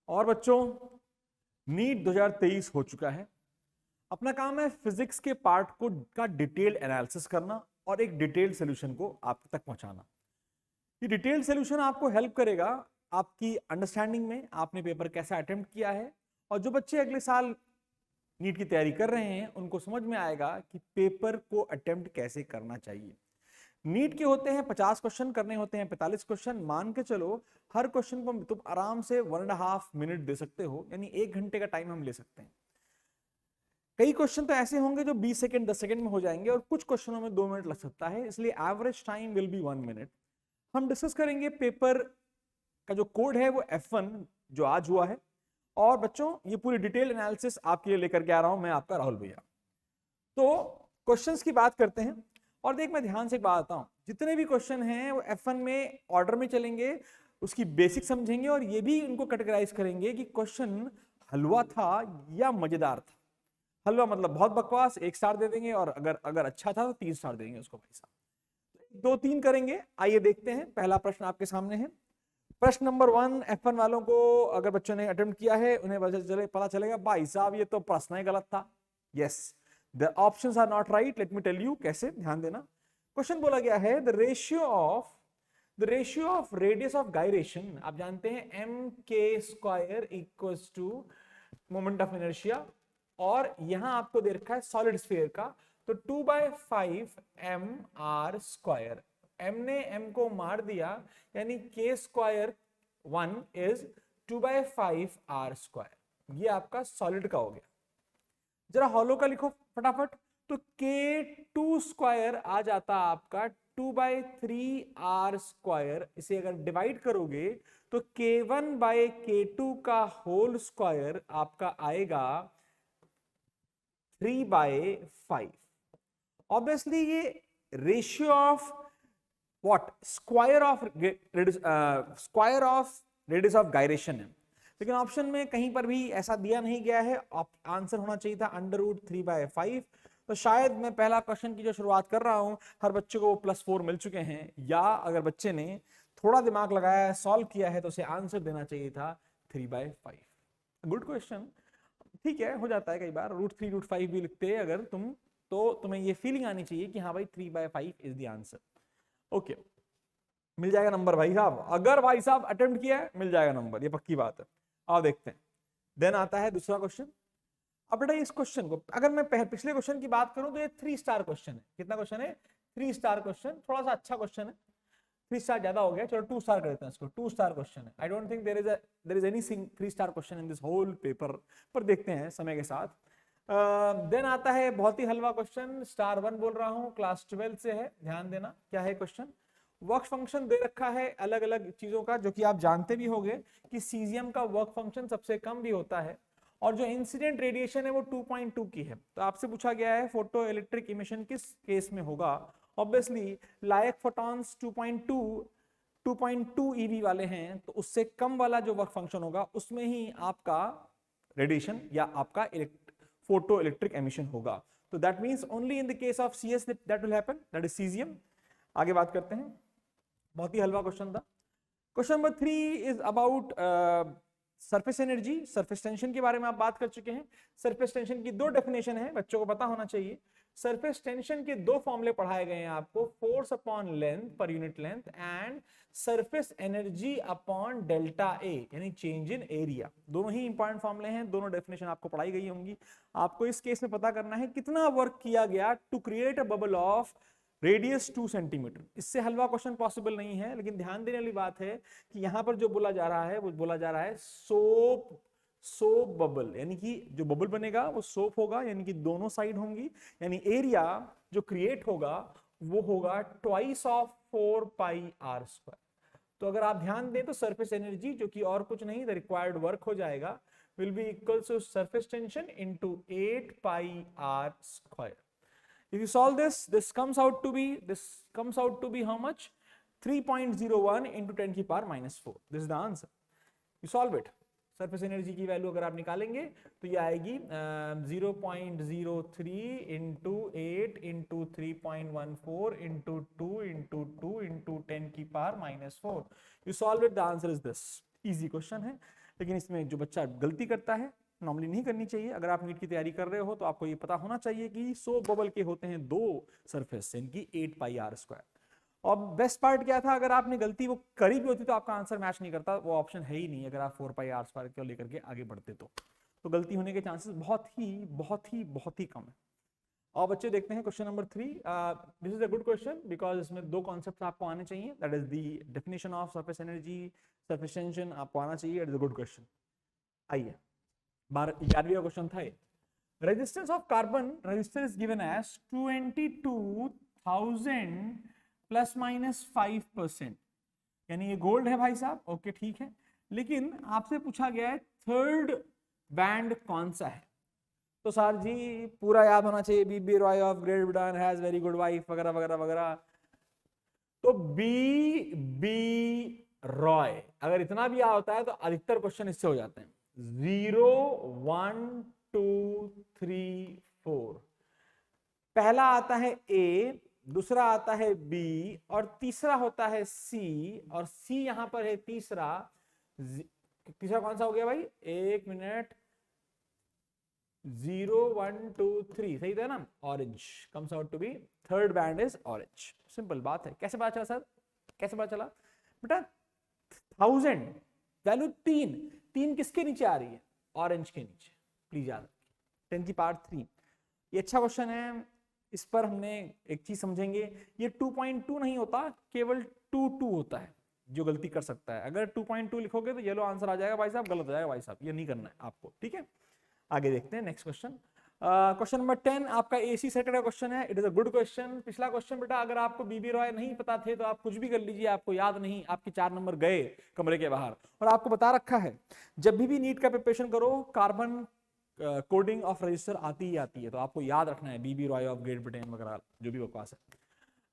और बच्चों नीट 2023 हो चुका है। अपना काम है फिजिक्स के पार्ट को का डिटेल एनालिसिस करना और एक डिटेल सोल्यूशन को आप तक पहुंचाना। ये डिटेल सोल्यूशन आपको हेल्प करेगा आपकी अंडरस्टैंडिंग में, आपने पेपर कैसा अटेम्प्ट किया है, और जो बच्चे अगले साल नीट की तैयारी कर रहे हैं उनको समझ में आएगा कि पेपर को अटेम्प्ट कैसे करना चाहिए। नीट के होते हैं 50 क्वेश्चन, करने होते हैं 45 क्वेश्चन। मान के चलो हर क्वेश्चन को तुम आराम से 1.5 मिनट दे सकते हो, यानी 1 घंटे का टाइम हम ले सकते हैं। कई क्वेश्चन तो ऐसे होंगे जो 20 सेकंड 10 सेकंड में हो जाएंगे और कुछ क्वेश्चनों में 2 मिनट लग सकता है, इसलिए average time will be 1 minute. हम डिस्कस करेंगे पेपर का जो कोड है वो F1 जो आज हुआ है। और बच्चों ये पूरी डिटेल एनालिसिस आपके लिए लेकर के आ रहा हूं मैं, आपका राहुल भैया। तो क्वेश्चंस की बात करते हैं और देख मैं ध्यान से एक बात बताऊं, जितने भी क्वेश्चन हैं वो F1 में ऑर्डर में चलेंगे, उसकी बेसिक समझेंगे और ये भी उनको कैटेगराइज करेंगे कि क्वेश्चन हलवा था या मजेदार था। हलवा मतलब बहुत बकवास, 1 स्टार दे देंगे, और अगर अगर अच्छा था तो 3 स्टार देंगे उसको भाई साहब। 2-3 करेंगे। आइए देखते हैं, पहला प्रश्न आपके सामने है। प्रश्न नंबर 1 F1 वालों को अगर बच्चों ने अटेम्प्ट किया है उन्हें पता चलेगा भाई साहब ये तो प्रश्न ही गलत था। Yes, the options are not right. Let me tell you कैसे, ध्यान देना। क्वेश्चन बोला गया है the ratio of radius of gyration, आप जानते हैं M K square equals to moment of inertia, और यहां आपको दे रखा है सॉलिड स्फीयर का, तो 2/5 mr²। m ने m को मार दिया, यानी k स्क्वायर 1 इज 2/5 r²। ये आपका सॉलिड का हो गया। जरा हॉलो का लिखो फटाफट, तो k² आ जाता आपका 2/3r²। इसे अगर डिवाइड करोगे तो k1/k2 का होल स्क्वायर आपका आएगा 3/5। ऑब्वियसली ये ratio of what, square of radius of gyration है, लेकिन ऑप्शन में कहीं पर भी ऐसा दिया नहीं गया है। आंसर होना चाहिए था √3/5। तो शायद मैं पहला क्वेश्चन की जो शुरुआत कर रहा हूं, हर बच्चे को +4 मिल चुके हैं, या अगर बच्चे ने थोड़ा दिमाग लगाया है, सॉल्व किया है, तो उसे आंसर देना चाहिए था 3/5। Good question. ठीक है, हो जाता है कई बार, √3 √5 भी लिखते हैं अगर तुम, तो तुम्हें ये फीलिंग आनी चाहिए कि हाँ भाई 3/5 इज द आंसर। ओके, मिल जाएगा नंबर भाई साहब, अगर भाई साहब अटेम्प्ट किया है मिल जाएगा नंबर, ये पक्की बात है। आओ देखते हैं। देन आता है दूसरा क्वेश्चन। अब बेटा इस क्वेश्चन को अगर मैं पिछले क्वेश्चन की बात करूं तो ये 3 स्टार क्वेश्चन है। कितना क्वेश्चन है? 3 स्टार क्वेश्चन, थोड़ा सा अच्छा क्वेश्चन है। 3 स्टार ज्यादा हो गया, चलो 2 स्टार कर देते हैं इसको। 2 स्टार क्वेश्चन है। I don't think there is any 3 star question in this whole paper, पर देखते हैं समय के साथ। देन आता है बहुत ही हलवा क्वेश्चन, स्टार 1 बोल रहा हूं, क्लास 12 से है। ध्यान देना क्या है क्वेश्चन। वर्क फंक्शन दे रखा है अलग अलग चीजों का, जो कि आप जानते भी होंगे कि सीजियम का वर्क फंक्शन सबसे कम भी होता है, और जो इंसिडेंट रेडिएशन है वो 2.2 की है। तो आपसे पूछा गया है फोटो इलेक्ट्रिक इमिशन किस केस में होगा। ऑब्वियसली लाइक फोटॉन्स 2.2 ईवी वाले हैं, तो उससे कम वाला जो वर्क फंक्शन होगा उसमें ही आपका रेडिएशन या आपका फोटो इलेक्ट्रिक एमिशन होगा। तो that means only in the case of CS that will happen, that is caesium. आगे बात करते हैं, बहुत ही हलवा क्वेश्चन था। Question number 3 is about surface energy. Surface tension के बारे में आप बात कर चुके हैं। सरफेस टेंशन की 2 डेफिनेशन है, बच्चों को पता होना चाहिए। सरफेस टेंशन के 2 फॉर्मूले पढ़ाए गए हैं आपको, फोर्स अपॉन लेंथ पर unit length and surface energy upon delta A, यानी चेंज इन एरिया। दोनों ही इंपॉर्टेंट फॉर्मूले हैं, दोनों डेफिनेशन आपको पढ़ाई गई होंगी। आपको इस केस में पता करना है कितना वर्क किया गया to create a bubble of radius 2 centimetre. इससे हलवा क्वेश्चन पॉसिबल नहीं है, लेकिन ध्यान देने वाली बात है कि यहां पर जो बोला जा रहा है वो बोला जा रहा है सोप बबल, यानी कि जो बबल बनेगा वो सोप होगा, यानी कि दोनों साइड होंगी, यानी एरिया जो क्रिएट होगा वो होगा ट्वाइस ऑफ 4πr²। तो अगर आप ध्यान दें तो सरफेस एनर्जी, जो कि और कुछ नहीं, द रिक्वायर्ड वर्क हो जाएगा, will be equal to surface tension into 8πr²। If you solve this comes out to be how much? 3.01 into 10 की power -4। This is the answer. You solve it. Surface energy की value अगर आप निकालेंगे तो ये आएगी 0.03 into 8 into 3.14 into 2 into 2 into 10 की power -4। You solve it, the answer is this. Easy question है। लेकिन इसमें जो बच्चा गलती करता है नॉर्मली नहीं करनी चाहिए। अगर आप नीट की तैयारी कर रहे हो तो आपको ये पता होना चाहिए कि सोप बबल के होते हैं 2 सरफेस, इनकी 8 पाई आर स्क्वायर। और बेस्ट पार्ट क्या था, अगर आपने गलती वो करी भी होती तो आपका आंसर मैच नहीं करता, वो ऑप्शन है ही नहीं अगर आप 4 पाई आर स्क्वायर को लेकर के आगे बढ़ते तो गलती होने के चांसेस बहुत ही कम है। और बच्चे देखते हैं question number 3। This is a good question because इसमें 2 कॉन्सेप्ट आपको आने चाहिए, that is the definition of surface energy, surface tension आपको आना चाहिए। It is a good question. आइए 11वां क्वेश्चन था ये। Resistance of carbon resistor is given as 22,000 ±5%, यानी ये गोल्ड है भाई साहब, ओके ठीक है। लेकिन आपसे पूछा गया है थर्ड बैंड कौन सा है, तो सर जी पूरा याद होना चाहिए, B B Roy of Great Britain has very good wife वगैरह वगैरह वगैरह। तो बी रॉय अगर इतना भी याद होता है तो अधिकतर क्वेश्चन इससे हो जाते हैं। 0 1 2 3 4, पहला आता है ए, दूसरा आता है बी और तीसरा होता है सी, और सी यहां पर है तीसरा। तीसरा कौन सा हो गया भाई, एक मिनट, 0 1 2 3 सही था ना, orange comes out to be third band is orange. Simple बात है। कैसे पता चला सर, कैसे पता चला बेटा? 1000 वैल्यू 3 किसके नीचे आ रही है, ऑरेंज के नीचे, प्लीज याद रखिए। 10 की पावर 3, ये अच्छा क्वेश्चन है। इस पर हमने एक चीज समझेंगे, ये 2.2 नहीं होता, केवल 2 होता है जो गलती कर सकता है। अगर 2.2 लिखोगे तो येलो आंसर आ जाएगा भाई साहब, गलत हो जाएगा भाई साहब, ये नहीं करना है आपको, ठीक है। आगे देखते हैं नेक्स्ट क्वेश्चन। क्वेश्चन नंबर 10 आपका एसी सर्किट का क्वेश्चन है। It is a good question. पिछला क्वेश्चन बेटा अगर आपको बीबी रॉय नहीं पता थे तो आप कुछ भी कर लीजिए, आपको याद नहीं, आपके 4 नंबर गए कमरे के बाहर। और आपको बता रखा है जब भी नीट का प्रिपरेशन करो कार्बन कोडिंग ऑफ रजिस्टर आती ही आती है, तो आपको याद रखना है बीबी रॉय ऑफ ग्रेट ब्रिटेन वगैरह जो भी बकवास है।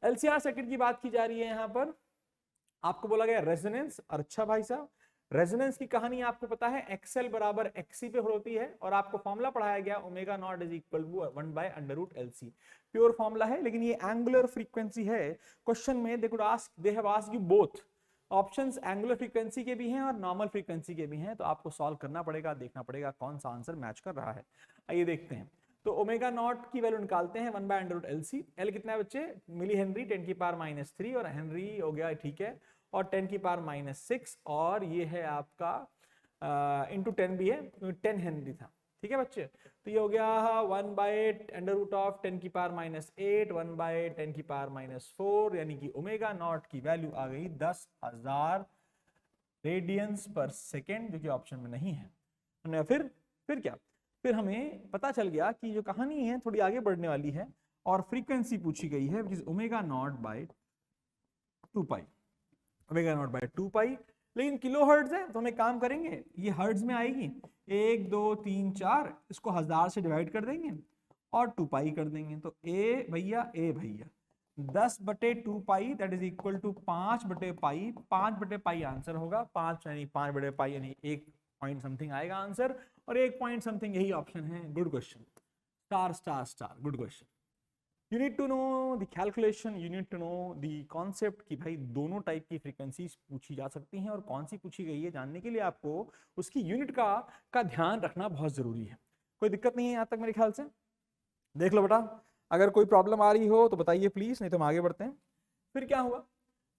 एलसीआर सर्किट की बात की जा रही है यहाँ पर, आपको बोला गया रेजोनेंस। अच्छा भाई साहब, रेजोनेंस की कहानी आपको पता है, एक्सएल बराबर एक्सी पे होती है, और आपको फॉर्मूला पढ़ाया गया omega naught is equal to 1/√LC। Pure formula है, लेकिन ये एंगुलर फ्रीक्वेंसी है। क्वेश्चन में they have asked you both options, angular frequency के भी हैं और नॉर्मल फ्रीक्वेंसी के भी हैं, तो आपको सॉल्व करना पड़ेगा, देखना पड़ेगा कौन सा आंसर मैच कर रहा है। आइए देखते हैं। तो ओमेगा नॉट की वैल्यू निकालते हैं 1/√LC। एल कितना है बच्चे, मिली हेनरी 10 की पावर -3, और हेनरी हो गया ठीक है, और 10 की पावर -6, और ये है आपका इंटू 10 भी है, 10 हेनरी था, ठीक है बच्चे। तो ये हो गया 1/√10 की पावर -8, 1/10 की पावर -4, यानी कि ओमेगा नॉट की वैल्यू आ गई 10,000 रेडियंस पर सेकेंड, जो कि ऑप्शन में नहीं है। फिर क्या, फिर हमें पता चल गया कि जो कहानी है थोड़ी आगे बढ़ने वाली है, और फ्रीक्वेंसी पूछी गई है which is omega naught by 2 pi, omega naught by 2 pi. लेकिन किलो हर्ट्ज है तो हम एक काम करेंगे, ये हर्ट्ज में आएगी, 1 2 3 4, इसको 1000 से डिवाइड कर देंगे और 2 पाई कर देंगे, तो ए भैया 10/2 pi that is equal to 5/पाई। 5/पाई आंसर होगा, 5 यानी 5/पाई यानी 1 पॉइंट समथिंग आएगा आंसर, और 1 पॉइंट समथिंग यही ऑप्शन है। Good question, star star star, good question. You need to know the calculation, you need to know the concept कि भाई दोनों टाइप की फ्रीक्वेंसीज पूछी जा सकती हैं, और कौन सी पूछी गई है जानने के लिए आपको उसकी यूनिट का ध्यान रखना बहुत जरूरी है। कोई दिक्कत नहीं है यहाँ तक मेरे ख्याल से? देख लो बेटा, अगर कोई प्रॉब्लम आ रही हो तो बताइए प्लीज, नहीं तो हम आगे बढ़ते हैं। फिर क्या हुआ,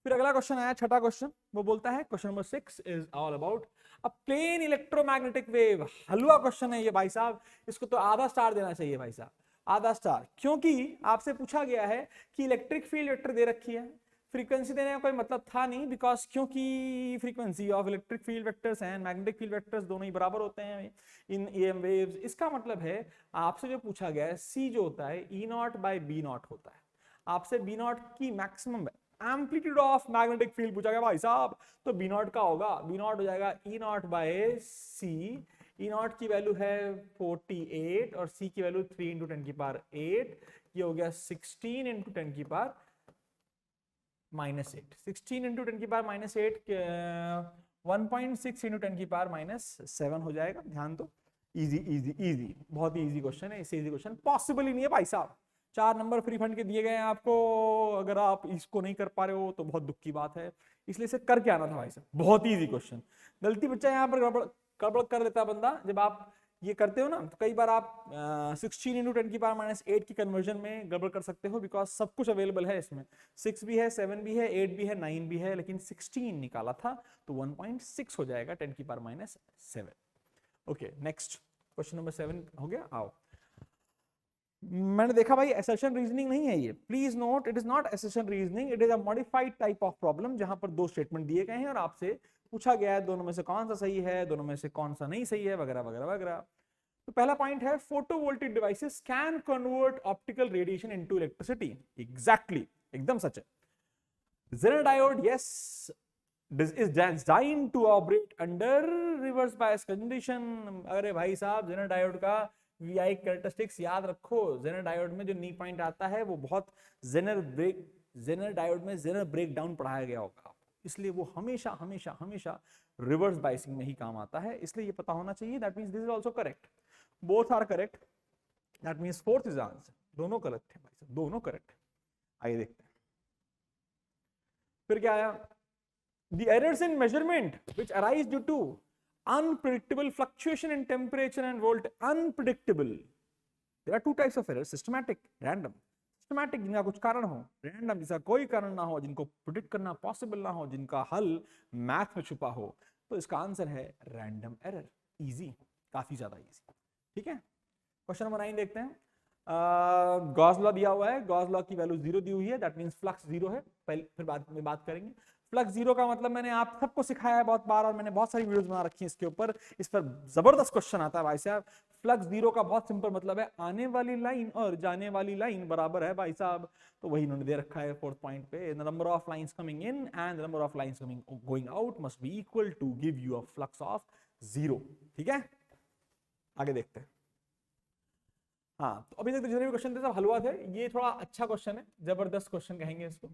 फिर अगला क्वेश्चन आया, छठा क्वेश्चन। वो बोलता है question number 6 is all about a plane electromagnetic wave. हलवा क्वेश्चन है ये भाई साहब, इसको तो आधा स्टार देना चाहिए भाई साहब, आधा स्टार, क्योंकि आपसे पूछा गया है कि इलेक्ट्रिक फील्ड वेक्टर दे रखी है, फ्रीक्वेंसी देने का कोई मतलब था नहीं, बिकॉज क्योंकि frequency of electric field vectors and magnetic field vectors दोनों ही बराबर होते हैं इन ईएम वेव्स। इसका मतलब है आपसे जो पूछा गया है, सी जो होता है E0/B0 होता है। आपसे B0 की maximum amplitude of magnetic field पूछा गया भाई साहब, तो B0 का होगा, B0 हो जाएगा E0/C। E0 की वैल्यू है 48 और C की वैल्यू 3 × 10 की पावर 8, ये हो गया 16 × 10 की पावर -8। 16 × 10 की पावर -8 1.6 × 10 की पावर -7 हो जाएगा। ध्यान दो, इजी इजी इजी, बहुत ही इजी क्वेश्चन है, इससे इजी क्वेश्चन पॉसिबल ही नहीं है भाई साहब। 4 नंबर फ्री फंड के दिए गए हैं आपको, अगर आप इसको नहीं कर पा रहे हो तो बहुत दुख की बात है, इसलिए इसे करके आना था भाई साहब। बहुत ही इजी क्वेश्चन, गलती बच्चा यहाँ पर गड़बड़ कर देता है बंदा जब आप ये करते हो ना, तो कई बार आप 16 इंटू 10 की पावर माइनस 8 की कन्वर्जन में गड़बड़ कर सकते हो, बिकॉज सब कुछ अवेलेबल है इसमें, 6 भी है, 7 भी है, 8 भी है, 9 भी है, लेकिन 16 निकाला था तो 1.6 हो जाएगा 10 की power minus 7। Okay, next question number 7 हो गया। आओ, मैंने देखा भाई असर्शन रीजनिंग नहीं है ये, please note, it is not assertion reasoning, it is a modified type of problem, जहां पर दो स्टेटमेंट दिए गए हैं और आपसे पूछा गया है दोनों में से कौन सा सही है, दोनों में से कौन सा नहीं सही है, वगैरह वगैरह वगैरह। तो पहला पॉइंट है photovoltaic devices can convert optical radiation into electricity. Exactly, एकदम सच है। Zener diode yes is designed to operate under reverse bias condition। अरे भाई साहब, जेनर डायोड का VI कैरेक्टरिस्टिक्स याद रखो। जेनर डायोड में जो नी पॉइंट आता है वो बहुत जेनर डायोड में जेनर ब्रेकडाउन पढ़ाया गया होगा, इसलिए वो हमेशा हमेशा हमेशा रिवर्स बाइसिंग में ही काम आता है, इसलिए ये पता होना चाहिए। That means this is also correct, both are correct, that means fourth is answer. दोनों करेक्ट है भाई साहब, दोनों करेक्ट है। आइए देखते हैं फिर क्या आया। The errors in measurement which arise due to unpredictable fluctuation in temperature and volt, unpredictable, there are two types of errors, systematic, random। systematic जिनका कुछ कारण हो, random जिसका कोई कारण ना हो, जिनको प्रिडिक्ट करना पॉसिबल ना हो, जिनका हल मैथ में छुपा हो, तो इसका आंसर है रैंडम एरर। इजी, काफी ज्यादा इजी। ठीक है, क्वेश्चन नंबर 9 देखते हैं। गॉस लॉ दिया हुआ है, गॉस लॉ की वैल्यू 0 दी हुई है, दैट मींस फ्लक्स 0 है। पहले फिर बाद में बात करेंगे। फ्लक्स 0 का मतलब मैंने आप सबको सिखाया है बहुत बार, और मैंने बहुत सारी वीडियोस बना रखी हैं इसके ऊपर, इस पर जबरदस्त क्वेश्चन आता है भाई साहब। फ्लक्स 0 का बहुत सिंपल मतलब है आने वाली लाइन और जाने वाली लाइन बराबर है भाई साहब, तो वही इन्होंने दे रखा है फोर्थ पॉइंट पे। The number of lines coming in and the number of lines coming going out must be equal to give you a flux of 0। ठीक है, आगे देखते हैं। हाँ, तो अभी तक जितने भी क्वेश्चन थे सब हलवा थे, ये थोड़ा अच्छा क्वेश्चन है, जबरदस्त क्वेश्चन कहेंगे इसको।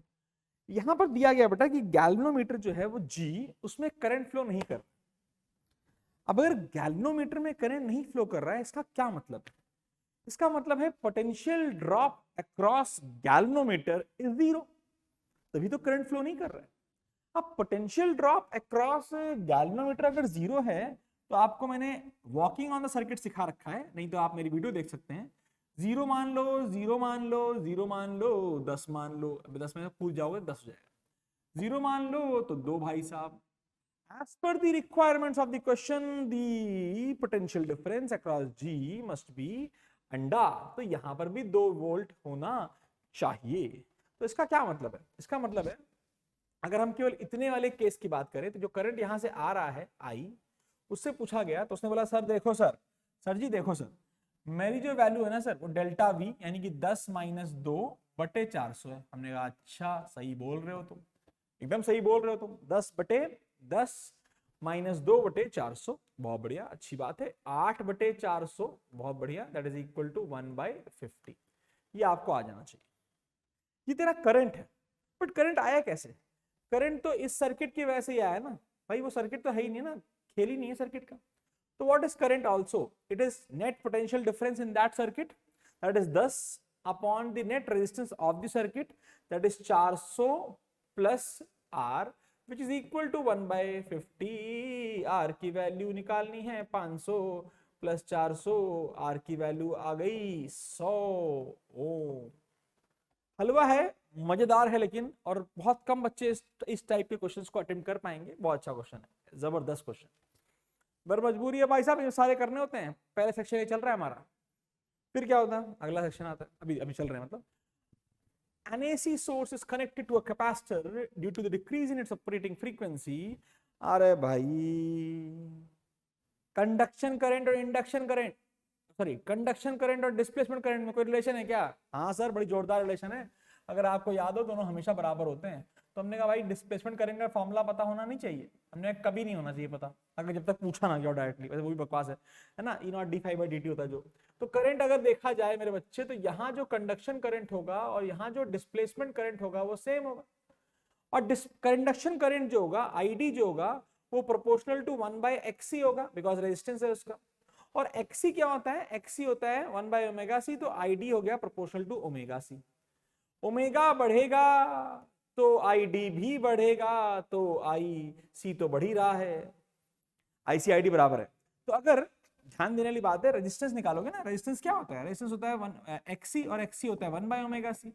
यहां पर दिया गया बेटा कि गैल्वेनोमीटर जो है वो G, उसमें करंट फ्लो नहीं कर। अब अगर गैल्वेनोमीटर में करंट नहीं फ्लो कर रहा है, इसका क्या मतलब है? इसका मतलब है potential drop across galvanometer is 0, तभी तो करंट फ्लो नहीं कर रहा है। अब पोटेंशियल ड्रॉप अक्रॉस गैल्वेनोमीटर अगर 0 है, तो आपको मैंने वॉकिंग ऑन द सर्किट सिखा रखा है, नहीं तो आप मेरी वीडियो देख सकते हैं। 0 मान लो, 0 मान लो, 0 मान लो, 10 मान लो, 10 में पूछ जाओगे 10 हो जाएगा। 0 मान लो तो 2 भाई साहब। As per the requirements of the question, the potential difference across G must be अंडा, तो यहां पर भी 2 वोल्ट होना चाहिए। तो इसका क्या मतलब है? इसका मतलब है अगर हम केवल इतने वाले केस की बात करें, तो जो करंट यहां से आ रहा है आई, उससे पूछा गया तो उसने बोला सर देखो सर जी देखो सर, मेरी जो वैल्यू है ना सर वो डेल्टा वी यानी कि 10 माइनस 2 बटे 400 है। हमने कहा अच्छा सही बोल रहे हो तुम, एकदम सही बोल रहे हो तुम, 10 बटे 10 माइनस 2 बटे 400, बहुत बढ़िया, अच्छी बात है। 8 बटे 400, बहुत बढ़िया, दैट इज इक्वल टू 1/50। ये आपको आ जाना चाहिए। ये तेरा करंट है, बट करंट आया कैसे? करंट तो इस सर्किट की वजह से ही आया ना भाई, वो सर्किट तो है ही नहीं ना, खेल ही नहीं है सर्किट का। So what is current also? It is net potential difference in that circuit, that is 10 upon the net resistance of the circuit, that is 400 plus R, which is equal to 1/50। R की value निकालनी है 500 plus 400, R की value आ गई 100 ओम। हलवा है, मजेदार है, लेकिन और बहुत कम बच्चे इस टाइप के क्वेश्चंस को अटेम्प्ट कर पाएंगे। बहुत अच्छा क्वेश्चन है, जबरदस्त क्वेश्चन, पर मजबूरी है भाई साहब, ये सारे करने होते हैं। पहले सेक्शन ये चल रहा है हमारा, फिर क्या होता है अगला सेक्शन आता है, अभी चल रहे हैं मतलब। An AC source is connected to a capacitor due to the decrease in its operating frequency। अरे भाई, कंडक्शन करंट और induction current, sorry conduction current और डिस्प्लेसमेंट करंट में कोई रिलेशन है क्या? हाँ सर, बड़ी जोरदार रिलेशन है। अगर आपको याद हो, दोनों हमेशा बराबर होते हैं। तो हमने कहा भाई डिस्प्लेसमेंट करंट का फॉर्मूला पता होना नहीं चाहिए, हमने कभी नहीं होना चाहिए पता, अगर जब तक पूछा ना गया डायरेक्टली, वैसे वो भी बकवास है ना। E0d5/dt होता है जो। तो करंट अगर देखा जाए मेरे बच्चे, तो यहाँ जो कंडक्शन करंट होगा और यहाँ जो डिस्प्लेसमेंट करंट होगा वो सेम होगा। और कंडक्शन करंट जो होगा, आईडी जो होगा, वो प्रोपोर्शनल टू 1/xc होगा, बिकॉज रेजिस्टेंस है उसका। और xc क्या होता है? xc होता है 1/ωc, तो id हो गया प्रोपोर्शनल टू ωc। ओमेगा बढ़ेगा तो id भी बढ़ेगा, तो ic तो बढ़ ही रहा है। IC/ID बराबर है। तो अगर ध्यान देने वाली बात है, रेजिस्टेंस निकालोगे ना, रेजिस्टेंस क्या होता है, रेजिस्टेंस होता है XC और XC होता है 1/ωc।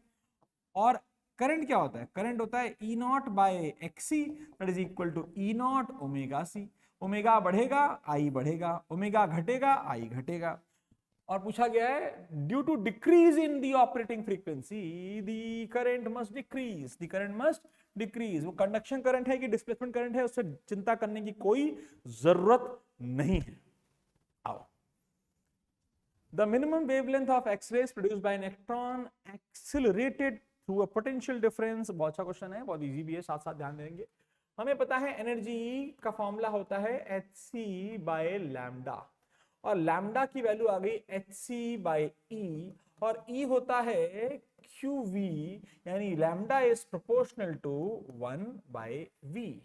और करंट क्या होता है, करंट होता है E0/XC that is equal to E0 ωc। Omega बढ़ेगा I बढ़ेगा, ओमेगा घटेगा I घटेगा। और पूछा गया है due to decrease in the operating frequency the current must decrease, the current must decrease. वो कंडक्शन करंट है कि डिस्प्लेसमेंट करंट है, उससे चिंता करने की कोई जरूरत नहीं है। आओ, the minimum wavelength of X-rays produced by an electron accelerated through a potential difference. बहुत अच्छा क्वेश्चन है, बहुत इजी भी है, साथ साथ ध्यान देंगे। हमें पता है एनर्जी का फॉर्मूला होता है hc/λ, और लैम्डा की वैल्यू आ गई hc/e, और e होता है qv, यानी lambda is proportional to 1/v।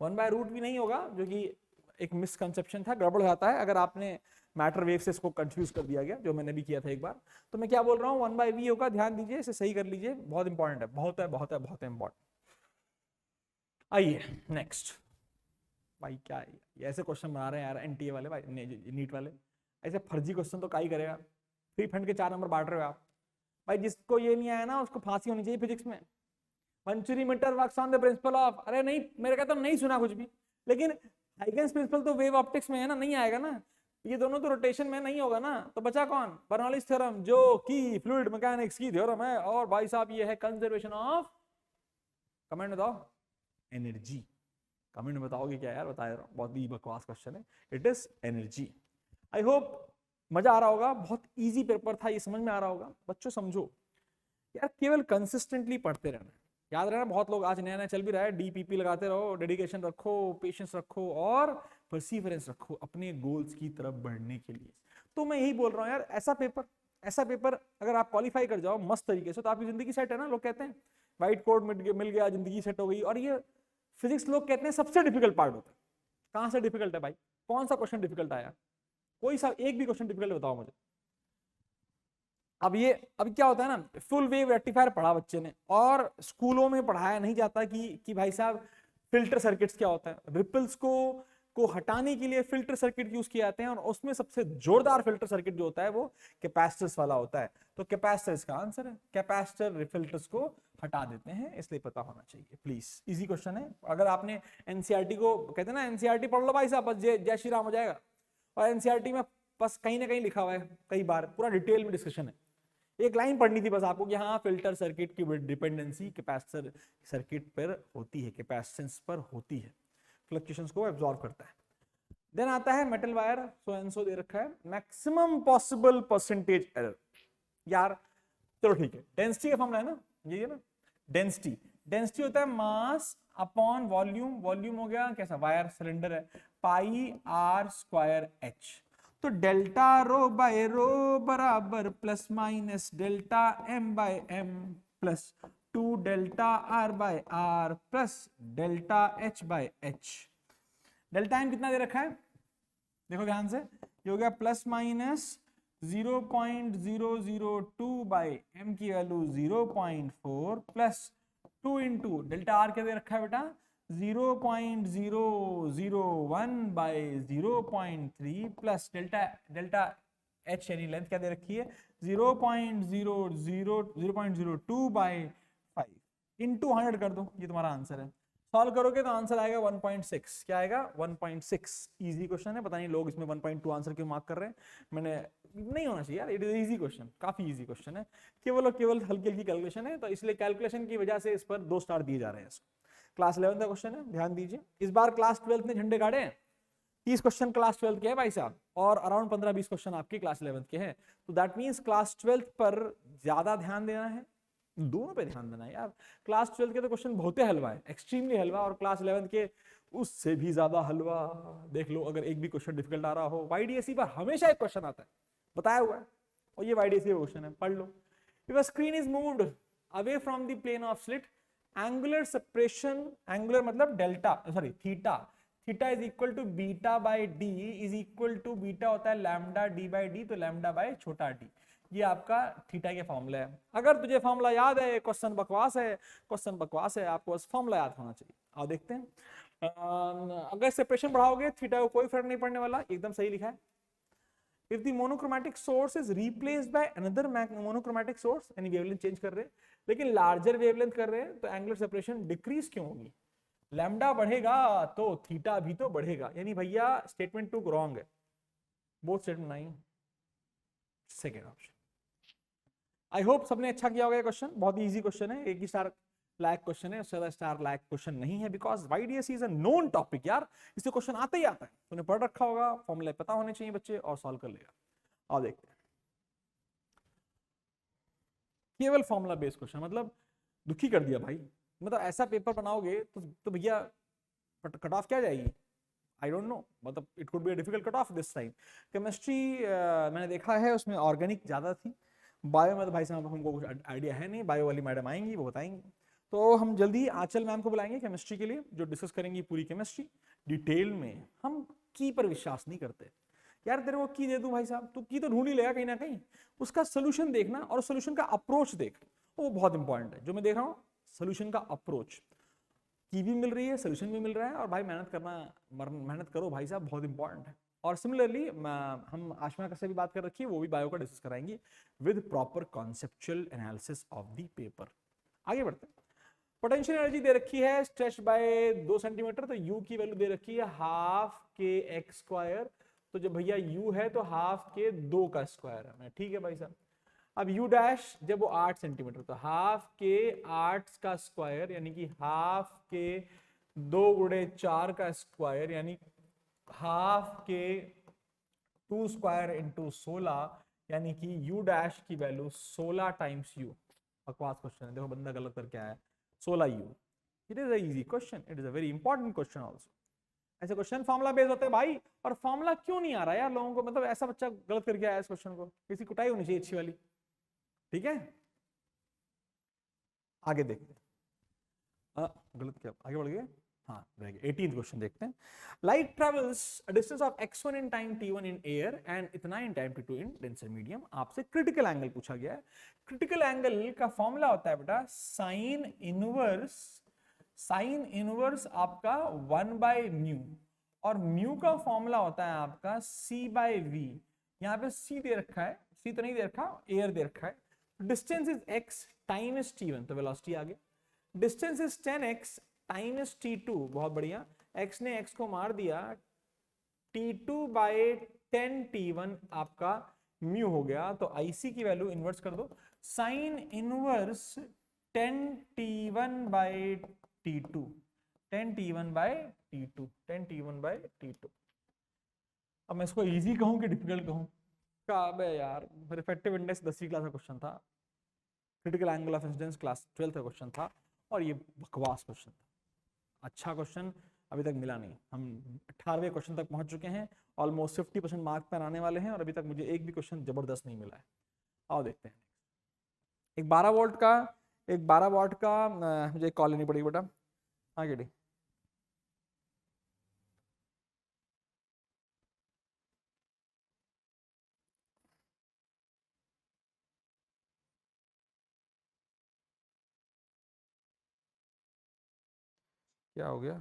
1/√v नहीं होगा, जो कि एक मिसकंसेप्शन था, गड़बड़ जाता है अगर आपने मैटर वेव से इसको कंफ्यूज कर दिया गया, जो मैंने भी किया था एक बार। तो मैं क्या बोल रहा हूँ, 1/v होगा, ध्यान दीजिए, इसे सही कर लीजिए, बहुत इंपॉर्टेंट है, बहुत है, बहुत है, बहुत इंपॉर्टेंट। आइए नेक्स्ट। भाई क्या है ये, ऐसे क्वेश्चन बना रहे हैं यार एनटीए वाले, भाई नीट वाले, ऐसे फर्जी क्वेश्चन तो क्या ही करेगा। फ्री फंड के 4 नंबर बांट रहे हो आप। भाई जिसको ये नहीं आया ना, उसको फांसी होनी चाहिए फिजिक्स में। मंचुरी meter works on the principle of, अरे नहीं, मेरे कहता नहीं सुना कुछ भी, लेकिन हाइगन्स प्रिंसिपल तो वेव ऑप्टिक्स में है ना, नहीं आएगा ना, ये दोनों तो रोटेशन में नहीं होगा ना, तो बचा कौन, बर्नौलीज थ्योरम, जो कि फ्लूइड मैकेनिक्स की थ्योरम है। और भाई साहब ये है कंजर्वेशन ऑफ, कमेंट बताओ, एनर्जी। कमेंट में बताओगे क्या यार, बता रहा हूं, बहुत ही बकवास क्वेश्चन है, it is energy. I hope मजा आ रहा होगा, बहुत इजी पेपर था, ये समझ में आ रहा होगा। बच्चों समझो यार, केवल कंसिस्टेंटली पढ़ते रहना, याद रहना। बहुत लोग आज नया नया चल भी रहा है, डीपीपी लगाते रहो, डेडिकेशन रखो, पेशेंस रखो और परसिवरेंस रखो अपने गोल्स की तरफ बढ़ने के लिए। तो मैं यही बोल रहा हूँ यार, ऐसा पेपर अगर आप क्वालिफाई कर जाओ मस्त तरीके से, तो आपकी जिंदगी सेट है ना। लोग कहते हैं व्हाइट कोट मिल गया, जिंदगी सेट हो गई। और ये फिजिक्स लोग कहते हैं सबसे डिफिकल्ट पार्ट होता है। कहां से डिफिकल्ट है भाई, कौन सा क्वेश्चन डिफिकल्ट आया, कोई सा एक भी क्वेश्चन डिफिकल्ट बताओ मुझे। अब क्या होता है ना, फुल वेव रेक्टिफायर पढ़ा बच्चे ने, और स्कूलों में पढ़ाया नहीं जाता कि भाई साहब फिल्टर सर्किट्स क्या होता है। रिपल्स को हटाने के लिए फिल्टर सर्किट यूज किए जाते हैं, और उसमें सबसे जोरदार फिल्टर सर्किट जो होता है वो कैपेसिटर्स वाला होता है। तो कैपेसिटर इसका आंसर है, कैपेसिटर फिल्टर्स को हटा देते हैं, इसलिए पता होना चाहिए प्लीज। इजी क्वेश्चन है। अगर आपने एनसीईआरटी को, कहते हैं ना एनसीईआरटी पढ़ लो भाई साहब, बस जय श्री राम हो जाएगा। और एनसीईआरटी में बस कहीं ना कहीं लिखा हुआ है, कई बार पूरा डिटेल में डिस्कशन है, एक लाइन पढ़नी थी बस आपको कि हाँ फिल्टर सर्किट की डिपेंडेंसी कैपेसिटर सर्किट पर होती है, कैपेसिटेंस पर होती है, फ्लक्चुएशंस को एब्जॉर्ब करता है। देन आता है metal wire, so and so दे रखा है, मैक्सिमम पॉसिबल परसेंटेज एरर। यार चलो ठीक है, डेंसिटी का फॉर्मूला है ना, ये है ना डेंसिटी होता है मास अपॉन वॉल्यूम, वॉल्यूम हो गया कैसा, वायर सिलेंडर है, पाई आर स्क्वायर एच। तो डेल्टा रो बाय रो बराबर plus minus delta m by m plus 2 delta r by r plus delta h by h. Delta m कितना दे रखा है, देखो ध्यान से, ये हो गया प्लस माइनस 0.002 बाय एम की value 0.4 plus 2 into delta R क्या दे रखा है बेटा, 0.001 बाय 0.3 प्लस डेल्टा एच यानी लेंथ क्या दे रखी है 0.02 बाय 5 इंटू 100 कर दो, ये तुम्हारा आंसर है। सॉल्व करोगे तो आंसर आएगा 1.6। क्या आएगा 1.6। इजी क्वेश्चन है, पता नहीं लोग इसमें 1.2 आंसर क्यों मार्क कर रहे हैं, मैंने नहीं होना चाहिए यार, इट इज इजी क्वेश्चन, काफी इजी क्वेश्चन है, केवल और केवल हल्की हल्की कैलकुलेशन है, तो इसलिए कैलकुलेशन की वजह से इस पर 2 स्टार दिए जा रहे हैं। क्लास 11 का क्वेश्चन है, ध्यान दीजिए। इस बार क्लास 12 ने झंडे गाड़े हैं, 30 क्वेश्चन क्लास 12 के हैं भाई साहब, और अराउंड 15-20 क्वेश्चन आपके क्लास 11 के हैं। तो दैट मींस क्लास 12 पर ज्यादा ध्यान देना है, दोनों पे ध्यान देना है यार। क्लास 12 के तो क्वेश्चन बहुत हलवा है, एक्सट्रीमली हलवा, और क्लास 11 के उससे भी ज्यादा हलवा। देख लो अगर एक भी क्वेश्चन डिफिकल्ट आ रहा हो, वाईडीएसई पर हमेशा एक क्वेश्चन आता है, बताया हुआ है, और ये वाईडीएसई क्वेश्चन है, पढ़ लो। If a screen is moved away from the plane of slit, angular separation, angular मतलब delta sorry theta, theta is equal to beta by D is equal to, beta होता है लैम्डा डी बाय डी, तो lambda by छोटा D, ये आपका theta के formula है। अगर तुझे फॉर्मूला याद है, क्वेश्चन बकवास है, आपको बस फॉर्मूला याद होना चाहिए। आओ देखते हैं, अगर सेपरेशन बढ़ाओगे थीटा को कोई फर्क नहीं पड़ने वाला, एकदम सही लिखा है। If the monochromatic source is replaced by another monochromatic source, यानी वेवलेंथ चेंज कर रहे हैं लेकिन लार्जर वेवलेंथ कर रहे हैं, तो एंगुलर सेपरेशन डिक्रीज क्यों होगी? लैम्डा बढ़ेगा तो थीटा भी तो बढ़ेगा, यानी भैया स्टेटमेंट 2 रॉन्ग है, बोथ स्टेटमेंट नहीं। Second option. आई होप सबने अच्छा किया होगा। क्वेश्चन बहुत ही इजी क्वेश्चन है, एक ही स्टार लायक क्वेश्चन है, उससे ज्यादा स्टार लायक क्वेश्चन नहीं है, because YDS is a known topic यार, इससे क्वेश्चन आता ही आता है, तूने पढ़ रखा होगा, फॉर्मूले पता होने चाहिए बच्चे, और सॉल्व कर लेगा। और देखते हैं, केवल फॉर्मूला बेस्ड क्वेश्चन, मतलब दुखी कर दिया भाई, मतलब ऐसा पेपर बनाओगे तो भैया कट ऑफ क्या जाएगी? आई डोंट नो, मतलब it could be a difficult cut off this time. Chemistry मैंने देखा है उसमें ऑर्गेनिक ज्यादा थी, बायो में तो भाई साहब हमको कुछ आइडिया है नहीं, बायो वाली मैडम आएंगी वो बताएंगी। तो हम जल्दी आंचल मैम को बुलाएंगे केमिस्ट्री के लिए, जो डिस्कस करेंगी पूरी केमिस्ट्री डिटेल में। हम की पर विश्वास नहीं करते यार, तेरे को की दे दूं भाई साहब, तू की तो ढूंढ ही लेगा कहीं ना कहीं, उसका सोल्यूशन देखना और सोल्यूशन का अप्रोच देख, वो बहुत इंपॉर्टेंट है। जो मैं देख रहा हूँ सोल्यूशन का अप्रोच, की भी मिल रही है, सोल्यूशन भी मिल रहा है, और भाई मेहनत करना, मेहनत करो भाई साहब, बहुत इंपॉर्टेंट है। और सिमिलरली हम आशमा से भी बात कर रखी है, वो भी बायो का डिस्कस कराएंगी with proper conceptual analysis of the paper. आगे बढ़ते हैं। पोटेंशियल एनर्जी दे रखी है स्ट्रेच बाय 2 सेंटीमीटर, तो यू की वैल्यू दे रखी है हाफ के एक्स स्क्वायर, तो जब भैया यू है तो हाफ के 2 का स्क्वायर है, ठीक है भाई साहब। अब यू डैश जब वो 8 सेंटीमीटर, तो हाफ के 8 का स्क्वायर, यानी कि हाफ के 2 × 4 का स्क्वायर, यानी हाफ के 2 स्क्वायर इंटू 16, यानी कि यू डैश की वैल्यू 16 टाइम्स यू। बकवास क्वेश्चन है, देखो बंदा गलत करके आया है, 16 you. It is a easy question, it is a very important question also. ऐसे क्वेश्चन फॉर्मुला बेस्ड होते हैं भाई, और फॉर्मुला क्यों नहीं आ रहा यार लोगों को, मतलब ऐसा बच्चा गलत करके आया इस क्वेश्चन को, किसी कुटाई होनी चाहिए अच्छी वाली। ठीक है, आगे देखते हैं। गलत क्या, आगे बढ़ गए, हाँ रह गए। 18th क्वेश्चन देखते हैं। Light travels a distance of x1 in time t1 in air and इतना in time t2 in denser medium. आपसे क्रिटिकल एंगल पूछा गया है। क्रिटिकल एंगल का फॉर्मूला होता है बेटा साइन इनवर्स, साइन इनवर्स आपका 1/μ, और म्यू का फॉर्मूला होता है आपका c/v। यहाँ पे c दे रखा है, c तो नहीं दे रखा, एयर दे रखा है। Distance is x, time is t1, तो वेलोसिटी आ गया। Distance is 10x, time is t2, बहुत बढ़िया, x ने x को मार दिया, t2/10t1 आपका म्यू हो गया। तो IC की वैल्यू इनवर्स कर दो, sine inverse 10t1/t2, 10t1/t2, 10t1/t2। अब मैं इसको इजी कहूं कि डिफिकल्ट कहूं? का यार रिफ्रैक्टिव इंडेक्स 10वीं क्लास का क्वेश्चन था, critical angle of incidence class 12th का क्वेश्चन था, और ये बकवास क्वेश्चन था। अच्छा क्वेश्चन अभी तक मिला नहीं, हम 18वें क्वेश्चन तक पहुंच चुके हैं, ऑलमोस्ट 50% मार्क पर आने वाले हैं, और अभी तक मुझे एक भी क्वेश्चन जबरदस्त नहीं मिला है। आओ देखते हैं। एक 12 वोल्ट का, एक 12 वॉट का, मुझे एक कॉल लेनी पड़ेगी बेटा। हाँ गेडी, क्या हो गया?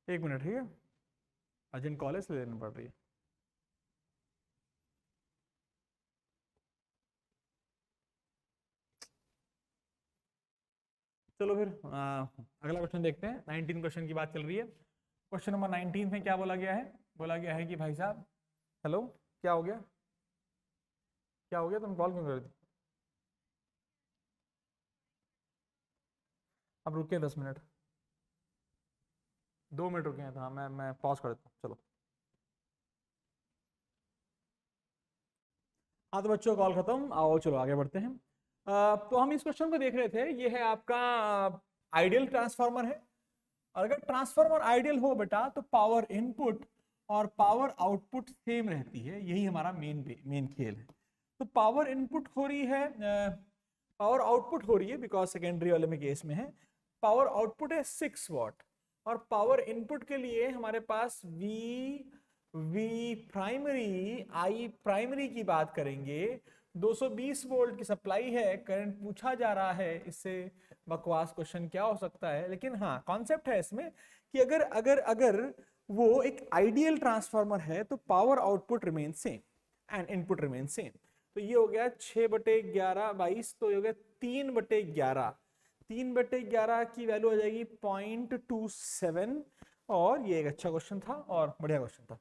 एक मिनट, ठीक है, अर्जेंट कॉल है इसलिए लेनी पड़ रही है। चलो फिर अगला क्वेश्चन देखते हैं। 19 क्वेश्चन की बात चल रही है। क्वेश्चन नंबर 19 में क्या बोला गया है? बोला गया है कि भाई साहब, हेलो, क्या हो गया, क्या हो गया, तुम कॉल क्यों कर दी? अब रुके 10 मिनट, 2 मिनट रुके हैं, तो हाँ मैं पॉज कर देता हूँ, चलो। हाँ तो बच्चों कॉल खत्म, आओ चलो आगे बढ़ते हैं। तो हम इस क्वेश्चन को देख रहे थे, ये है आपका आइडियल ट्रांसफार्मर है, और अगर ट्रांसफार्मर आइडियल हो बेटा तो पावर इनपुट और पावर आउटपुट सेम रहती है, यही हमारा मेन खेल है। तो पावर इनपुट हो रही है, पावर आउटपुट हो रही है, बिकॉज सेकेंडरी वाले में केस में है, पावर आउटपुट है 6 वॉट, और पावर इनपुट के लिए हमारे पास वी प्राइमरी, आई प्राइमरी की बात करेंगे, 220 वोल्ट की सप्लाई है, करंट पूछा जा रहा है, इससे बकवास क्वेश्चन क्या हो सकता है। लेकिन हाँ कॉन्सेप्ट है इसमें कि अगर अगर अगर वो एक आइडियल ट्रांसफार्मर है तो power output remain same and input remain same. तो ये हो गया 6/11 22, तो ये हो गया 3/11। 3/11 की वैल्यू आ जाएगी 0.27। और ये एक अच्छा क्वेश्चन था और बढ़िया क्वेश्चन था।